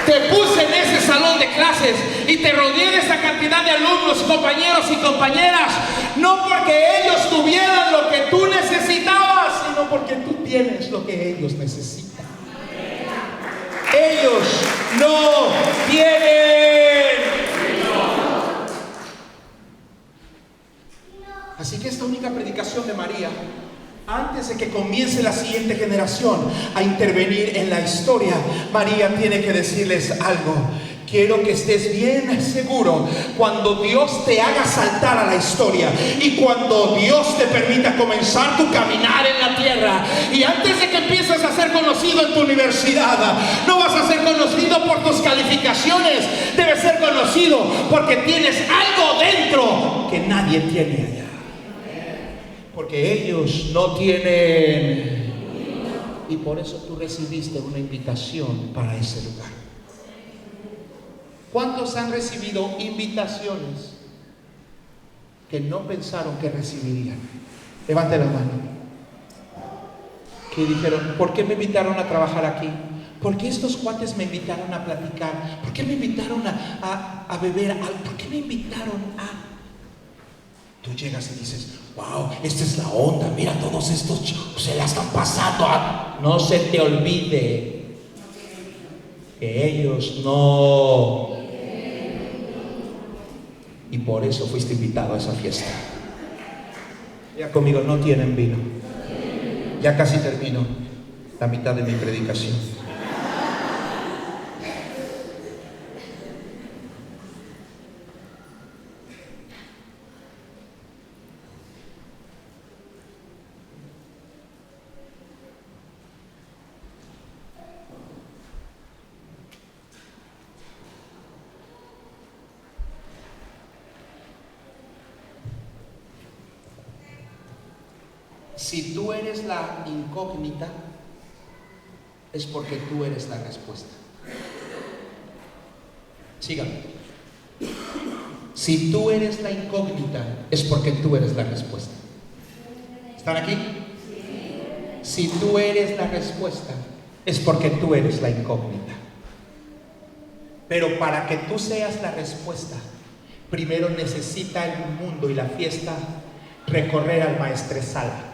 Te puse en ese salón de clases y te rodeé de esa cantidad de alumnos, compañeros y compañeras, no porque ellos tuvieran lo que tú necesitabas, sino porque tú tienes lo que ellos necesitan. Ellos no tienen. Así que esta única predicación de María, antes de que comience la siguiente generación a intervenir en la historia, María tiene que decirles algo. Quiero que estés bien seguro cuando Dios te haga saltar a la historia y cuando Dios te permita comenzar tu caminar en la tierra. Y antes de que empieces a ser conocido en tu universidad, no vas a ser conocido por tus calificaciones, debes ser conocido porque tienes algo dentro que nadie tiene allá. Porque ellos no tienen, y por eso tú recibiste una invitación para ese lugar. ¿Cuántos han recibido invitaciones que no pensaron que recibirían? Levante la mano. Que dijeron, ¿por qué me invitaron a trabajar aquí? ¿Por qué estos cuates me invitaron a platicar? ¿Por qué me invitaron a beber? ¿Por qué me invitaron a...? Tú llegas y dices, wow, esta es la onda, mira, todos estos chicos se la están pasando. No se te olvide que ellos no... Y por eso fuiste invitado a esa fiesta. Ya conmigo, no tienen vino. Ya casi termino la mitad de mi predicación. Si tú eres la incógnita, es porque tú eres la respuesta. Síganme. Si tú eres la incógnita, es porque tú eres la respuesta. ¿Están aquí? Si tú eres la respuesta, es porque tú eres la incógnita. Pero para que tú seas la respuesta, primero necesita el mundo y la fiesta recorrer al maestresala.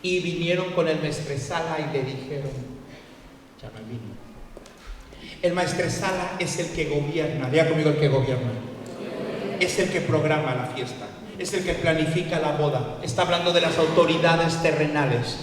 Y vinieron con el maestresala y le dijeron, llama el vino. El maestresala es el que gobierna, diga conmigo, el que gobierna. Es el que programa la fiesta, es el que planifica la boda. Está hablando de las autoridades terrenales.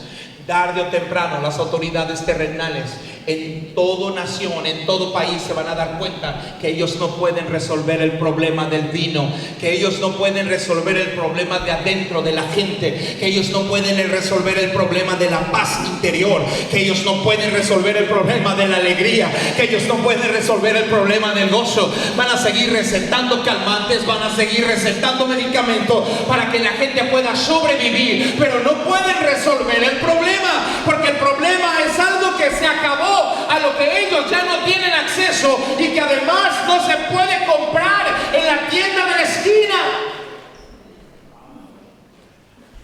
Tarde o temprano las autoridades terrenales en toda nación, en todo país se van a dar cuenta que ellos no pueden resolver el problema del vino, que ellos no pueden resolver el problema de adentro de la gente, que ellos no pueden resolver el problema de la paz interior, que ellos no pueden resolver el problema de la alegría, que ellos no pueden resolver el problema del gozo. Van a seguir recetando calmantes, van a seguir recetando medicamentos para que la gente pueda sobrevivir, pero no pueden resolver el problema, porque el problema es algo que se acabó, a lo que ellos ya no tienen acceso y que además no se puede comprar en la tienda de la esquina.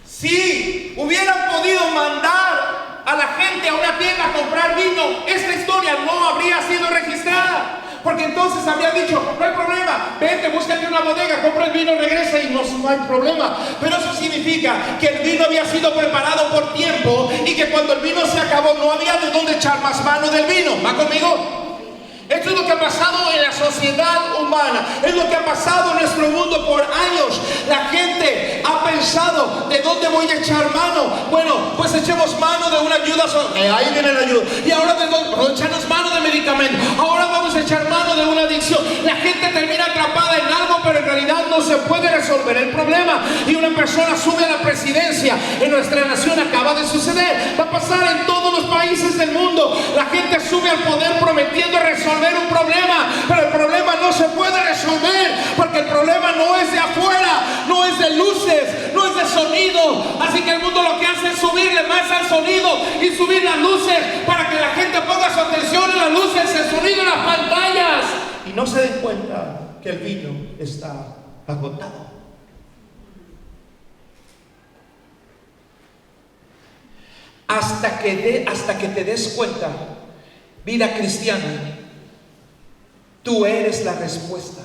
Si hubieran podido mandar a la gente a una tienda a comprar vino, esta historia no habría sido registrada, porque entonces habría dicho, no hay problema, vete, búscate una bodega, compra el vino, regresa y no hay problema. Pero eso significa que el vino había sido preparado por tiempo y que cuando el vino se acabó no había de dónde echar más mano del vino. ¿Va conmigo? Esto es lo que ha pasado en la sociedad humana, es lo que ha pasado en nuestro mundo por años. La gente ha pensado, ¿de dónde voy a echar mano? Bueno, pues echemos mano de una ayuda, ahí viene la ayuda. Y ahora echamos mano de medicamentos, ahora vamos a echar mano de una adicción. La gente termina atrapada en algo, pero en realidad no se puede resolver el problema. Y una persona sube a la presidencia en nuestra nación, acaba de suceder, va a pasar en todos los países del mundo. La gente sube al poder prometiendo resolver un problema, pero el problema no se puede resolver, porque el problema no es de afuera, no es de luces, no es de sonido. Así que el mundo lo que hace es subirle más al sonido y subir las luces para que la gente ponga su atención en las luces, el sonido en las pantallas, y no se den cuenta que el vino está agotado. Hasta que te des cuenta, vida cristiana, tú eres la respuesta.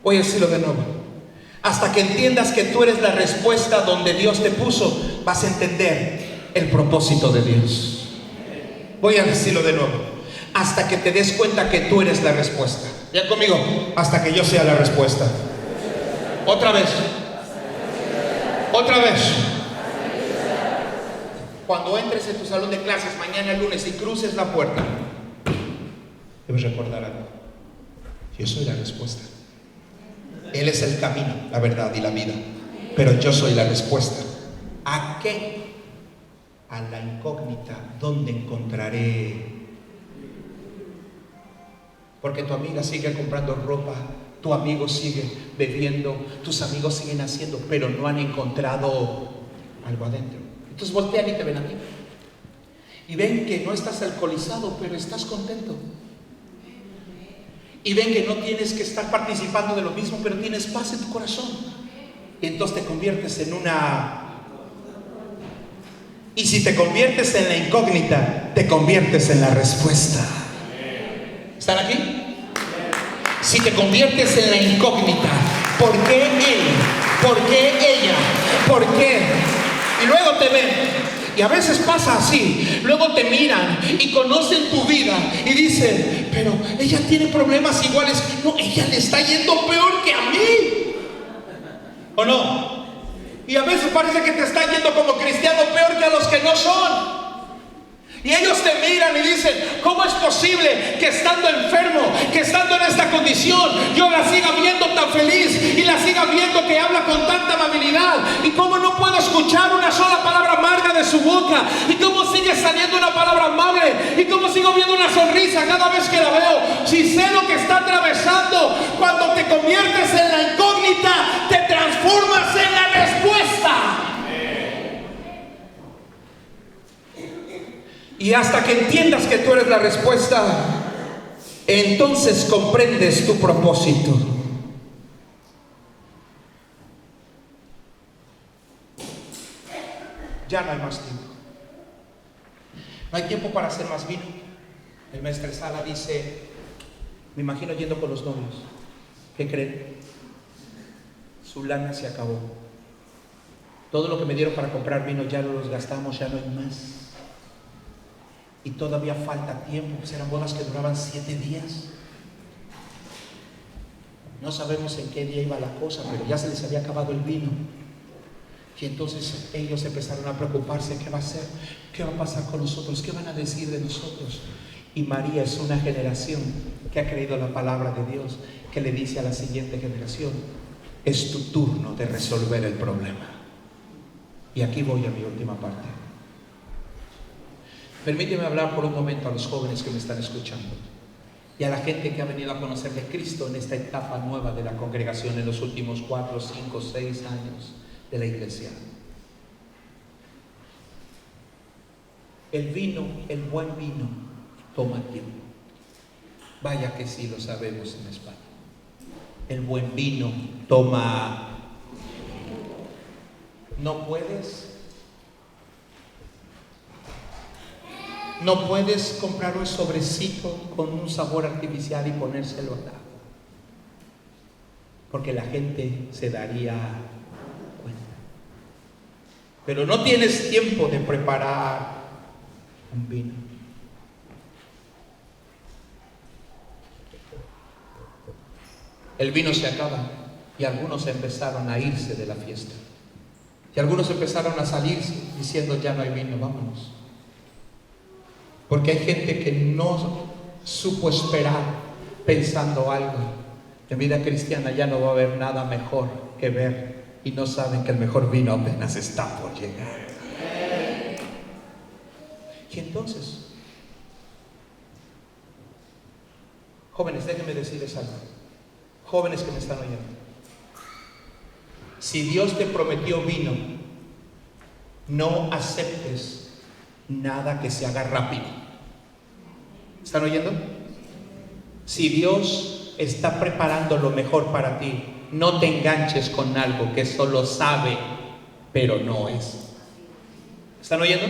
Voy a decirlo de nuevo. Hasta que entiendas que tú eres la respuesta donde Dios te puso, vas a entender el propósito de Dios. Voy a decirlo de nuevo. Hasta que te des cuenta que tú eres la respuesta. Ya conmigo. Hasta que yo sea la respuesta. Otra vez. Otra vez. Cuando entres en tu salón de clases mañana lunes y cruces la puerta, debes recordar algo. Yo soy la respuesta. Él es el camino, la verdad y la vida, pero yo soy la respuesta. ¿A qué? A la incógnita. ¿Dónde encontraré? Porque tu amiga sigue comprando ropa, tu amigo sigue bebiendo, tus amigos siguen haciendo, pero no han encontrado algo adentro. Entonces voltean y te ven a ti y ven que no estás alcoholizado, pero estás contento. Y ven que no tienes que estar participando de lo mismo, pero tienes paz en tu corazón. Y entonces te conviertes en una Y si te conviertes en la incógnita, te conviertes en la respuesta. ¿Están aquí? Si te conviertes en la incógnita, ¿por qué él? ¿Por qué ella? ¿Por qué? Y luego te ven. Y a veces pasa así. Luego te miran y conocen tu vida y dicen, pero ella tiene problemas iguales. No, ella le está yendo peor que a mí. ¿O no? Y a veces parece que te está yendo como cristiano peor que a los que no son. Y ellos te miran y dicen, ¿cómo es posible que estando enfermo, que estando en esta condición, yo la siga viendo tan feliz y la siga viendo que habla con tanta amabilidad? ¿Y cómo no puedo escuchar una sola palabra amarga de su boca? ¿Y cómo sigue saliendo una palabra amable? ¿Y cómo sigo viendo una sonrisa cada vez que la veo? Si sé lo que está atravesando, cuando te conviertes en la incógnita, te transformas en la respuesta. Y hasta que entiendas que tú eres la respuesta, entonces comprendes tu propósito. Ya no hay más tiempo. No hay tiempo para hacer más vino. El maestro Sala dice, me imagino yendo con los novios. ¿Qué creen? Su lana se acabó. Todo lo que me dieron para comprar vino ya los gastamos, ya no hay más. Y todavía falta tiempo, pues eran bodas que duraban 7 días. No sabemos en qué día iba la cosa, pero ya se les había acabado el vino. Y entonces ellos empezaron a preocuparse, ¿qué va a hacer? ¿Qué va a pasar con nosotros? ¿Qué van a decir de nosotros? Y María es una generación que ha creído la palabra de Dios, que le dice a la siguiente generación, es tu turno de resolver el problema. Y aquí voy a mi última parte. Permíteme hablar por un momento a los jóvenes que me están escuchando y a la gente que ha venido a conocer de Cristo en esta etapa nueva de la congregación en los últimos 4, 5, 6 años de la iglesia. El vino, el buen vino, toma tiempo. Vaya que sí lo sabemos en España. El buen vino toma... No puedes comprar un sobrecito con un sabor artificial y ponérselo acá, porque la gente se daría cuenta. Pero no tienes tiempo de preparar un vino. El vino se acaba y algunos empezaron a irse de la fiesta. Y algunos empezaron a salirse diciendo, ya no hay vino, vámonos. Porque hay gente que no supo esperar pensando algo. En vida cristiana ya no va a haber nada mejor que ver y no saben que el mejor vino apenas está por llegar. Y entonces, jóvenes, déjenme decirles algo. Jóvenes que me están oyendo. Si Dios te prometió vino, no aceptes nada que se haga rápido. ¿Están oyendo? Si Dios está preparando lo mejor para ti, no te enganches con algo que solo sabe, pero no es. ¿Están oyendo?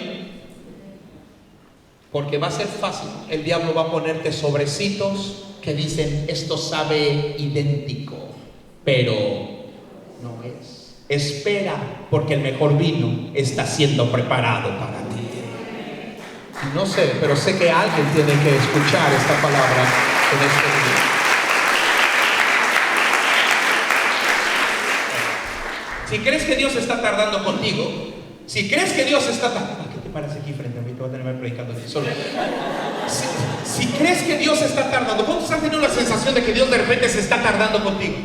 Porque va a ser fácil. El diablo va a ponerte sobrecitos que dicen, esto sabe idéntico, pero no es. Espera, porque el mejor vino está siendo preparado para ti. No sé, pero sé que alguien tiene que escuchar esta palabra en este día. Si crees que Dios está tardando contigo, si crees que Dios está tardando, ¿qué te parece aquí frente a mí? Te voy a tener predicando aquí solo. Si crees que Dios está tardando, ¿cuántos han tenido la sensación de que Dios de repente se está tardando contigo?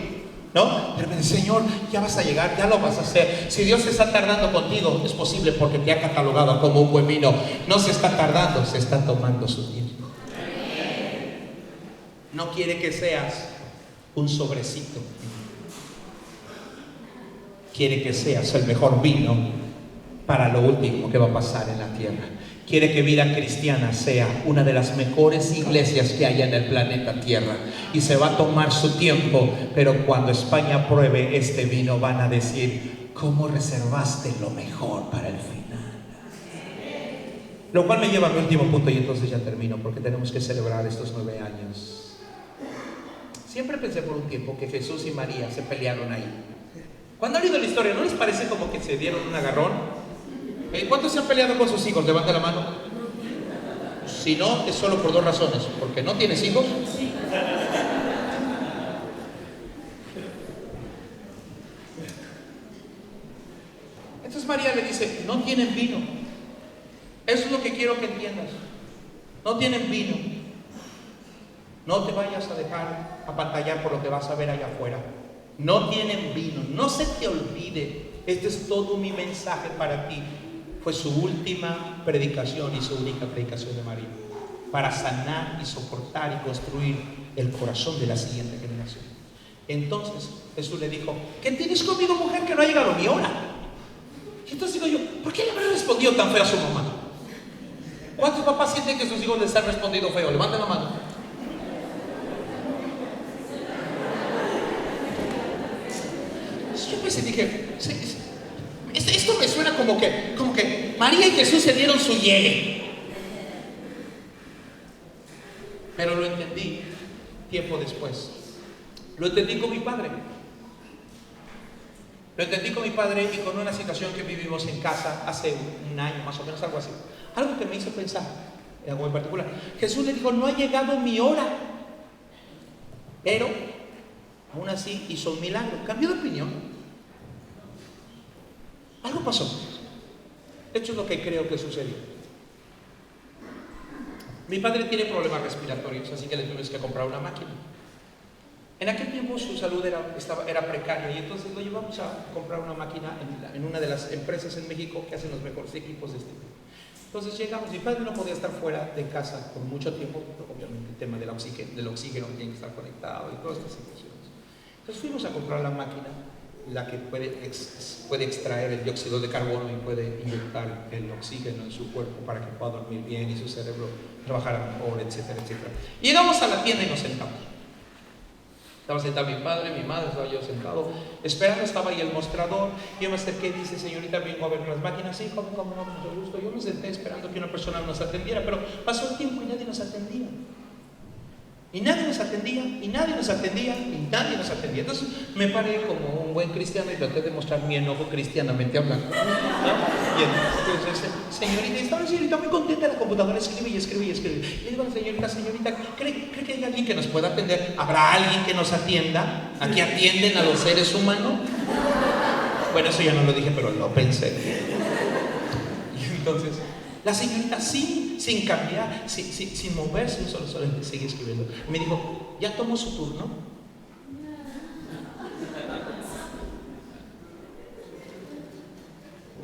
¿No? De repente, Señor, ya vas a llegar, ya lo vas a hacer. Si Dios se está tardando contigo, es posible porque te ha catalogado como un buen vino. No se está tardando, se está tomando su tiempo. No quiere que seas un sobrecito. Quiere que seas el mejor vino para lo último que va a pasar en la tierra. Quiere que Vida Cristiana sea una de las mejores iglesias que haya en el planeta Tierra. Y se va a tomar su tiempo, pero cuando España pruebe este vino van a decir, ¿cómo reservaste lo mejor para el final? Lo cual me lleva a mi último punto y entonces ya termino, porque tenemos que celebrar estos 9 años. Siempre pensé por un tiempo que Jesús y María se pelearon ahí. Cuando han leído la historia, ¿no les parece como que se dieron un agarrón? ¿Cuántos se han peleado con sus hijos? Levanta la mano. Si no, es solo por 2 razones. Porque no tienes hijos. Entonces María le dice, no tienen vino. Eso es lo que quiero que entiendas. No tienen vino. No te vayas a dejar apantallar por lo que vas a ver allá afuera. No tienen vino. No se te olvide. Este es todo mi mensaje para ti. Fue su última predicación y su única predicación de María. Para sanar y soportar y construir el corazón de la siguiente generación. Entonces Jesús le dijo, ¿qué tienes conmigo, mujer, que no ha llegado mi hora? Y entonces digo yo, ¿por qué le habrá respondido tan feo a su mamá? ¿Cuántos papás sienten que sus hijos les han respondido feo? Levanten la mano. Entonces yo pensé, dije, esto me suena como que María y Jesús se dieron su llegue. Pero lo entendí tiempo después. Lo entendí con mi padre. Lo entendí con mi padre y con una situación que vivimos en casa hace un año, más o menos, algo así. Algo que me hizo pensar en algo en particular. Jesús le dijo, no ha llegado mi hora. Pero, aún así, hizo un milagro. Cambió de opinión. Algo pasó. Esto es lo que creo que sucedió. Mi padre tiene problemas respiratorios, así que le tuvimos que comprar una máquina. En aquel tiempo su salud era precaria y entonces lo llevamos a comprar una máquina en una de las empresas en México que hacen los mejores equipos de este tipo. Entonces llegamos, mi padre no podía estar fuera de casa por mucho tiempo, obviamente el tema del oxígeno tiene que estar conectado y todas estas situaciones. Entonces fuimos a comprar la máquina, la que puede extraer el dióxido de carbono y puede inyectar el oxígeno en su cuerpo para que pueda dormir bien y su cerebro trabajar mejor, etcétera, etcétera. Llegamos a la tienda y nos sentamos. Estaba sentado mi padre, mi madre, estaba yo sentado esperando, estaba ahí el mostrador. Yo me acerqué y dice, señorita, vengo a ver las máquinas. Sí, ¿cómo no? Con mucho gusto. Yo me senté esperando que una persona nos atendiera, pero pasó el tiempo y nadie nos atendía. Y nadie nos atendía, y nadie nos atendía, y nadie nos atendía. Entonces me paré como un buen cristiano y traté de mostrar mi enojo cristianamente hablando, ¿no? Y entonces, señorita, estaba la señorita muy contenta en la computadora, escribe y escribe y escribe. Y le digo a la señorita, ¿cree que hay alguien que nos pueda atender? ¿Habrá alguien que nos atienda? ¿Aquí atienden a los seres humanos? Bueno, eso ya no lo dije, pero lo pensé. Y entonces, la señorita sin cambiar, sin moverse, solamente sigue escribiendo. Y me dijo, ¿ya tomó su turno?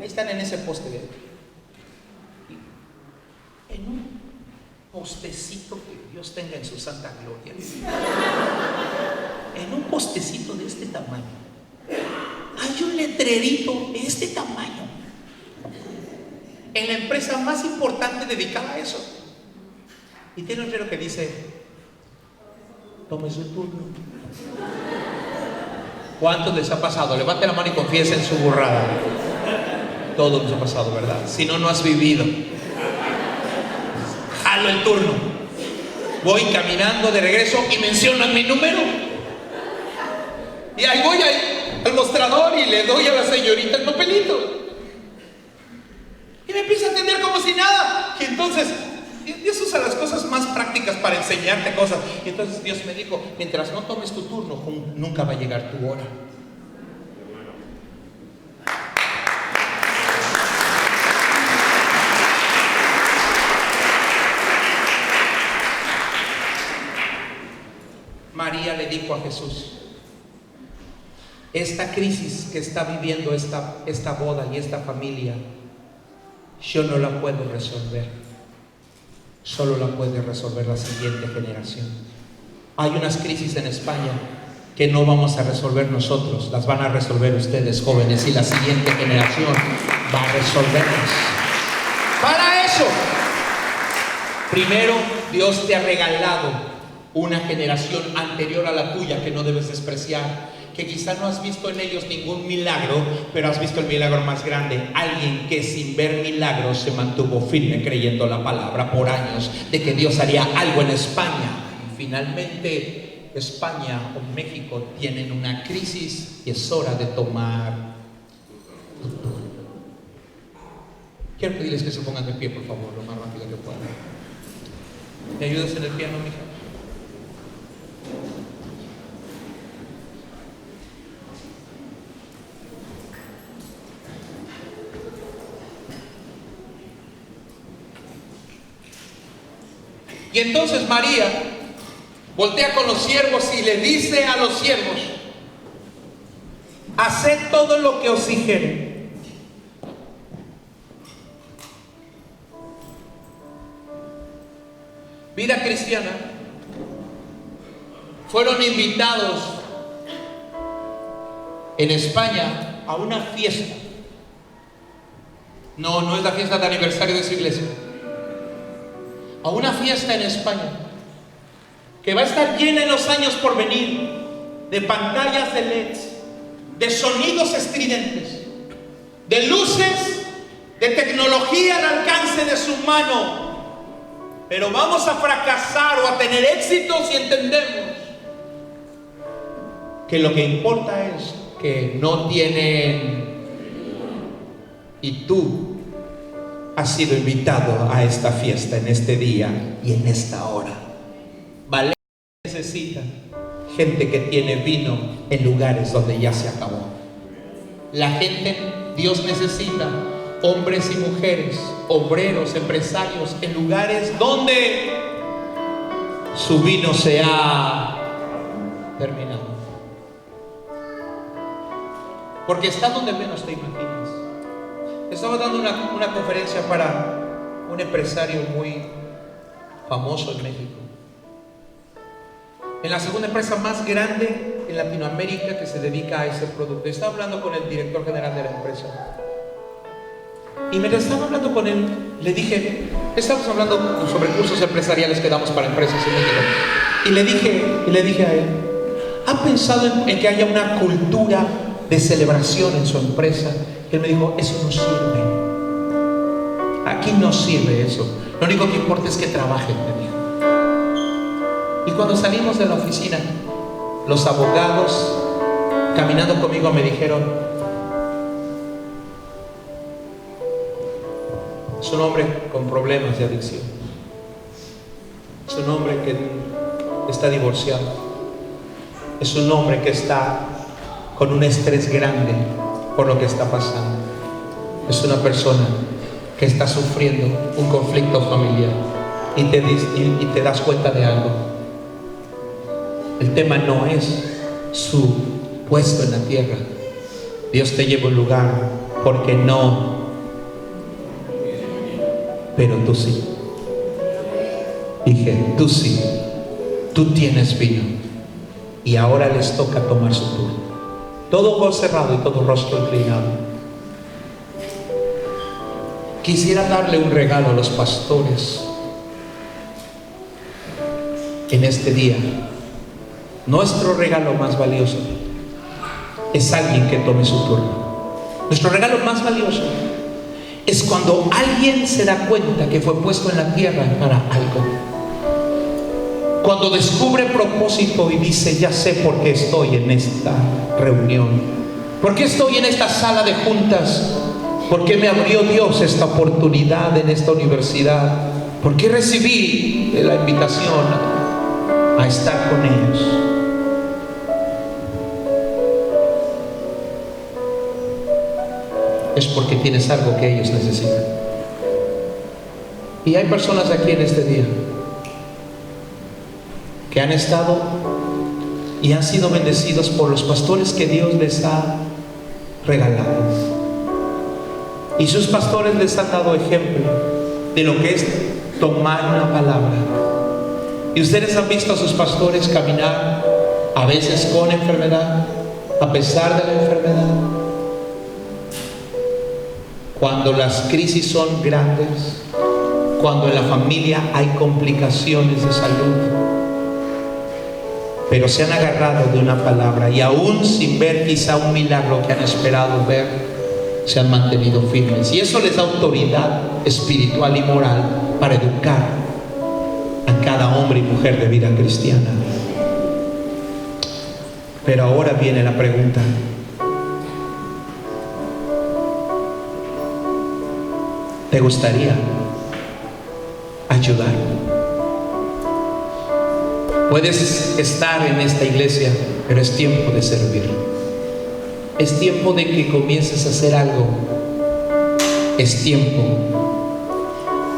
Ahí están en ese poste de en un postecito que Dios tenga en su santa gloria. En un postecito de este tamaño hay un letrerito de este tamaño. En la empresa más importante dedicada a eso. Y tiene un letrero que dice, tome su turno. ¿Cuántos les ha pasado? Levante la mano y confiesa en su burrada. Todos nos ha pasado, ¿verdad? Si no, no has vivido. Jalo el turno. Voy caminando de regreso y mencionan mi número. Y ahí voy al mostrador y le doy a la señorita el papelito. Y me empieza a atender como si nada. Y entonces, Dios usa las cosas más prácticas para enseñarte cosas. Y entonces Dios me dijo, mientras no tomes tu turno, nunca va a llegar tu hora. María le dijo a Jesús, esta crisis que está viviendo esta boda y esta familia, yo no la puedo resolver. Solo la puede resolver la siguiente generación. Hay unas crisis en España que no vamos a resolver nosotros, las van a resolver ustedes, jóvenes, y la siguiente generación va a resolverlas. Para eso, primero, Dios te ha regalado una generación anterior a la tuya que no debes despreciar. que quizá no has visto en ellos ningún milagro, pero has visto el milagro más grande. Alguien que sin ver milagros se mantuvo firme creyendo la palabra por años de que Dios haría algo en España. Y finalmente España o México tienen una crisis y es hora de tomar. Quiero pedirles que se pongan de pie, por favor, lo más rápido que puedan. ¿Me ayudas en el piano, mija? Y entonces María voltea con los siervos y le dice a los siervos: haced todo lo que os dijere. Vida cristiana, fueron invitados en España a una fiesta. No es la fiesta de aniversario de su iglesia. A una fiesta en España que va a estar llena en los años por venir de pantallas de LEDs, de sonidos estridentes, de luces, de tecnología al alcance de su mano. Pero vamos a fracasar o a tener éxito si entendemos que lo que importa es que no tienen. Y tú has sido invitado a esta fiesta en este día y en esta hora. Valencia necesita gente que tiene vino en lugares donde ya se acabó. La gente, Dios necesita hombres y mujeres, obreros, empresarios, en lugares donde su vino se ha terminado. Porque está donde menos te imaginas. Estaba dando una conferencia para un empresario muy famoso en México, en la segunda empresa más grande en Latinoamérica que se dedica a ese producto. Estaba hablando con el director general de la empresa. Y mientras estaba hablando con él, le dije, estamos hablando sobre cursos empresariales que damos para empresas en México. Y le dije a él, ¿ha pensado en que haya una cultura de celebración en su empresa? Y él me dijo, eso no sirve. Aquí no sirve eso. Lo único que importa es que trabajen, me dijo. Y cuando salimos de la oficina, los abogados caminando conmigo me dijeron, es un hombre con problemas de adicción, es un hombre que está divorciado, es un hombre que está con un estrés grande por lo que está pasando, es una persona que está sufriendo un conflicto familiar. Y te das cuenta de algo: el tema no es su puesto en la tierra. Dios te lleva a un lugar porque no, pero tú sí. Dije, tú sí, tú tienes vino y ahora les toca tomar su turno. Todo ojo cerrado y todo rostro inclinado. Quisiera darle un regalo a los pastores en este día. Nuestro regalo más valioso es alguien que tome su turno. Nuestro regalo más valioso es cuando alguien se da cuenta que fue puesto en la tierra para algo. Cuando descubre propósito y dice, ya sé por qué estoy en esta reunión, por qué estoy en esta sala de juntas, por qué me abrió Dios esta oportunidad en esta universidad, por qué recibí la invitación a estar con ellos. Es porque tienes algo que ellos necesitan. Y hay personas aquí en este día que han estado y han sido bendecidos por los pastores que Dios les ha regalado. Y sus pastores les han dado ejemplo de lo que es tomar una palabra. Y ustedes han visto a sus pastores caminar, a veces con enfermedad, a pesar de la enfermedad. Cuando las crisis son grandes, cuando en la familia hay complicaciones de salud, pero se han agarrado de una palabra y aún sin ver quizá un milagro que han esperado ver, se han mantenido firmes. Y eso les da autoridad espiritual y moral para educar a cada hombre y mujer de vida cristiana. Pero ahora viene la pregunta: ¿te gustaría ayudar? Puedes estar en esta iglesia, pero es tiempo de servir. Es tiempo de que comiences a hacer algo. Es tiempo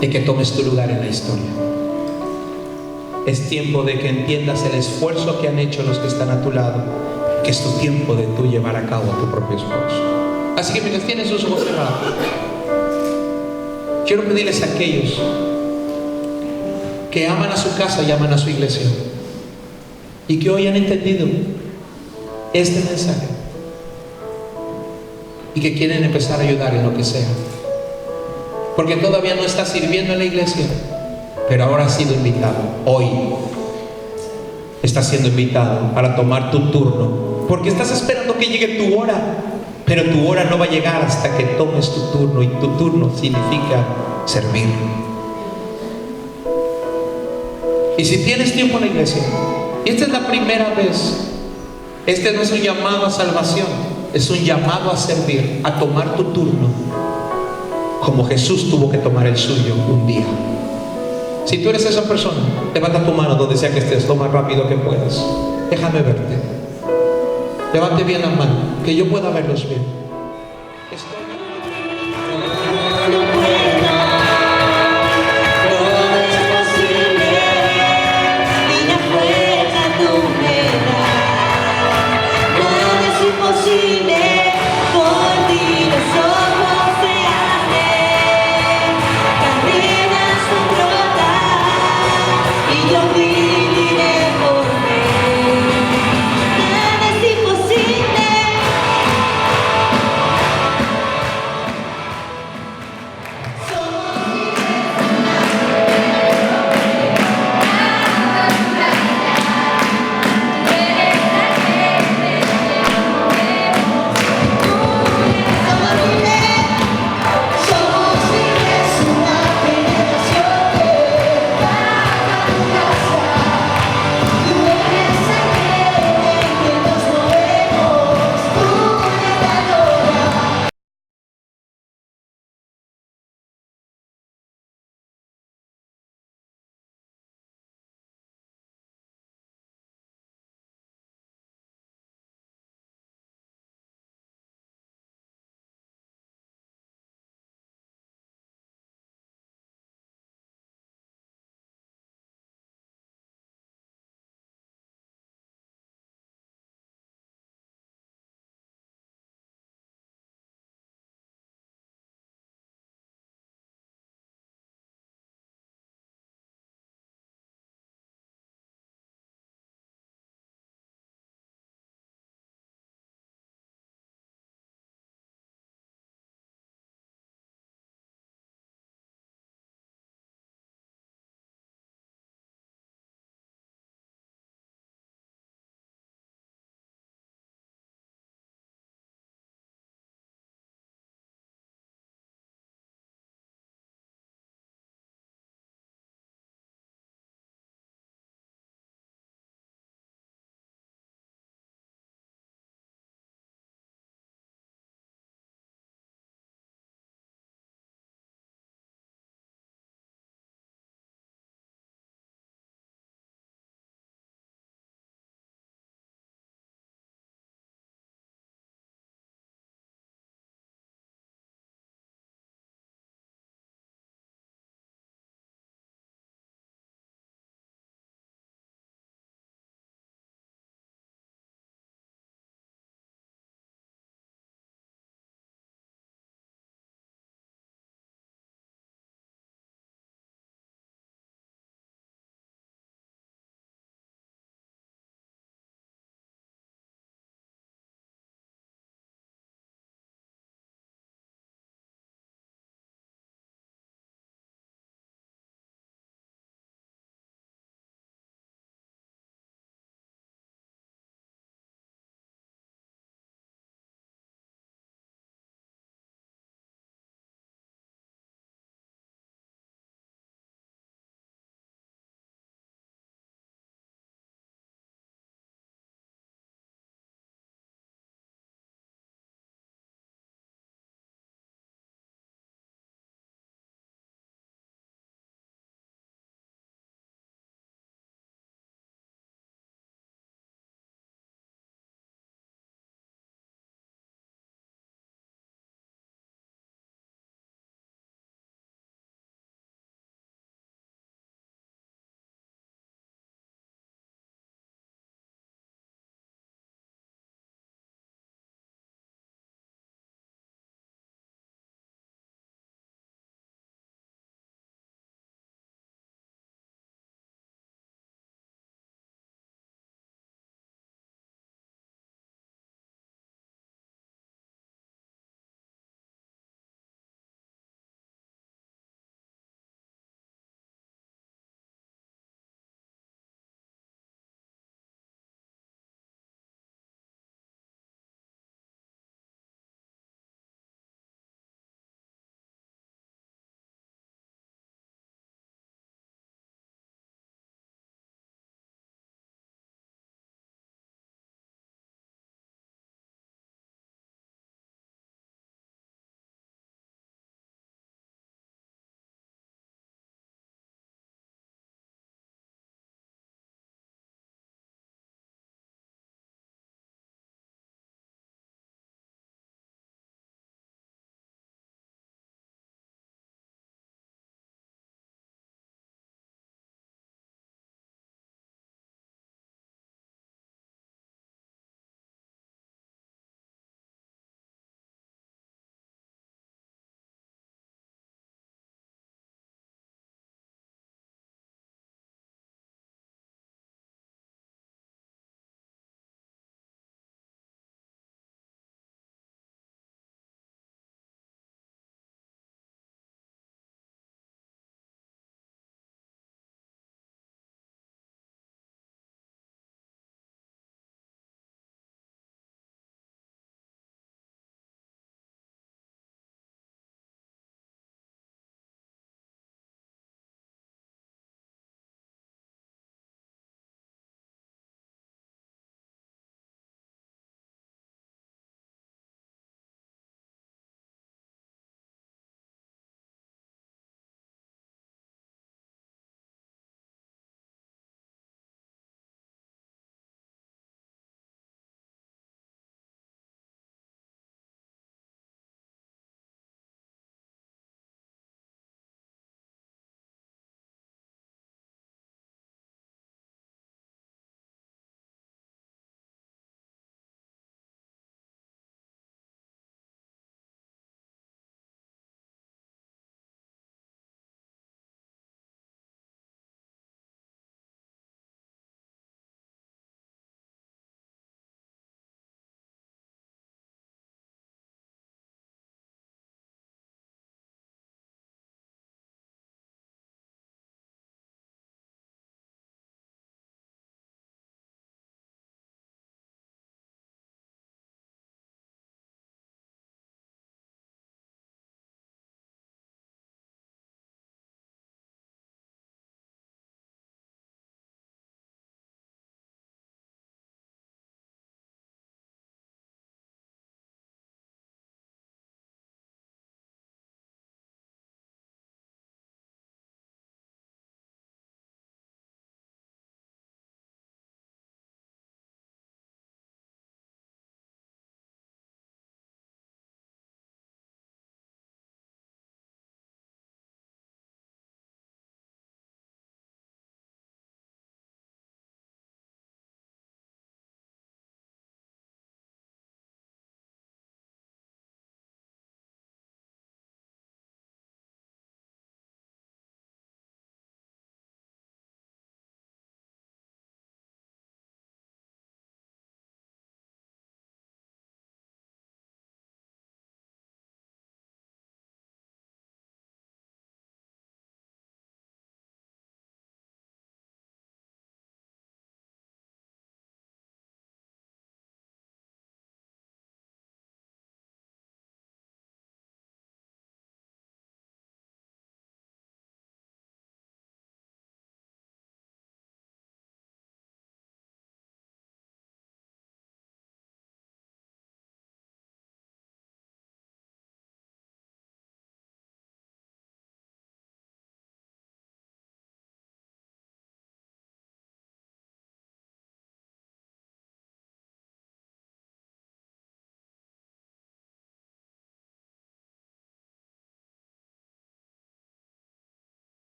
de que tomes tu lugar en la historia. Es tiempo de que entiendas el esfuerzo que han hecho los que están a tu lado, que es tu tiempo de tú llevar a cabo tu propio esfuerzo. Así que mientras tienes sus ojos cerrados, quiero pedirles a aquellos que aman a su casa y aman a su iglesia y que hoy han entendido este mensaje y que quieren empezar a ayudar en lo que sea, porque todavía no estás sirviendo en la iglesia, pero ahora has sido invitado. Hoy estás siendo invitado para tomar tu turno, porque estás esperando que llegue tu hora, pero tu hora no va a llegar hasta que tomes tu turno, y tu turno significa servir. Y si tienes tiempo en la iglesia, y esta es la primera vez, este no es un llamado a salvación, es un llamado a servir, a tomar tu turno, como Jesús tuvo que tomar el suyo un día. Si tú eres esa persona, levanta tu mano donde sea que estés, lo más rápido que puedas. Déjame verte. Levante bien la mano, que yo pueda verlos bien. Imposible.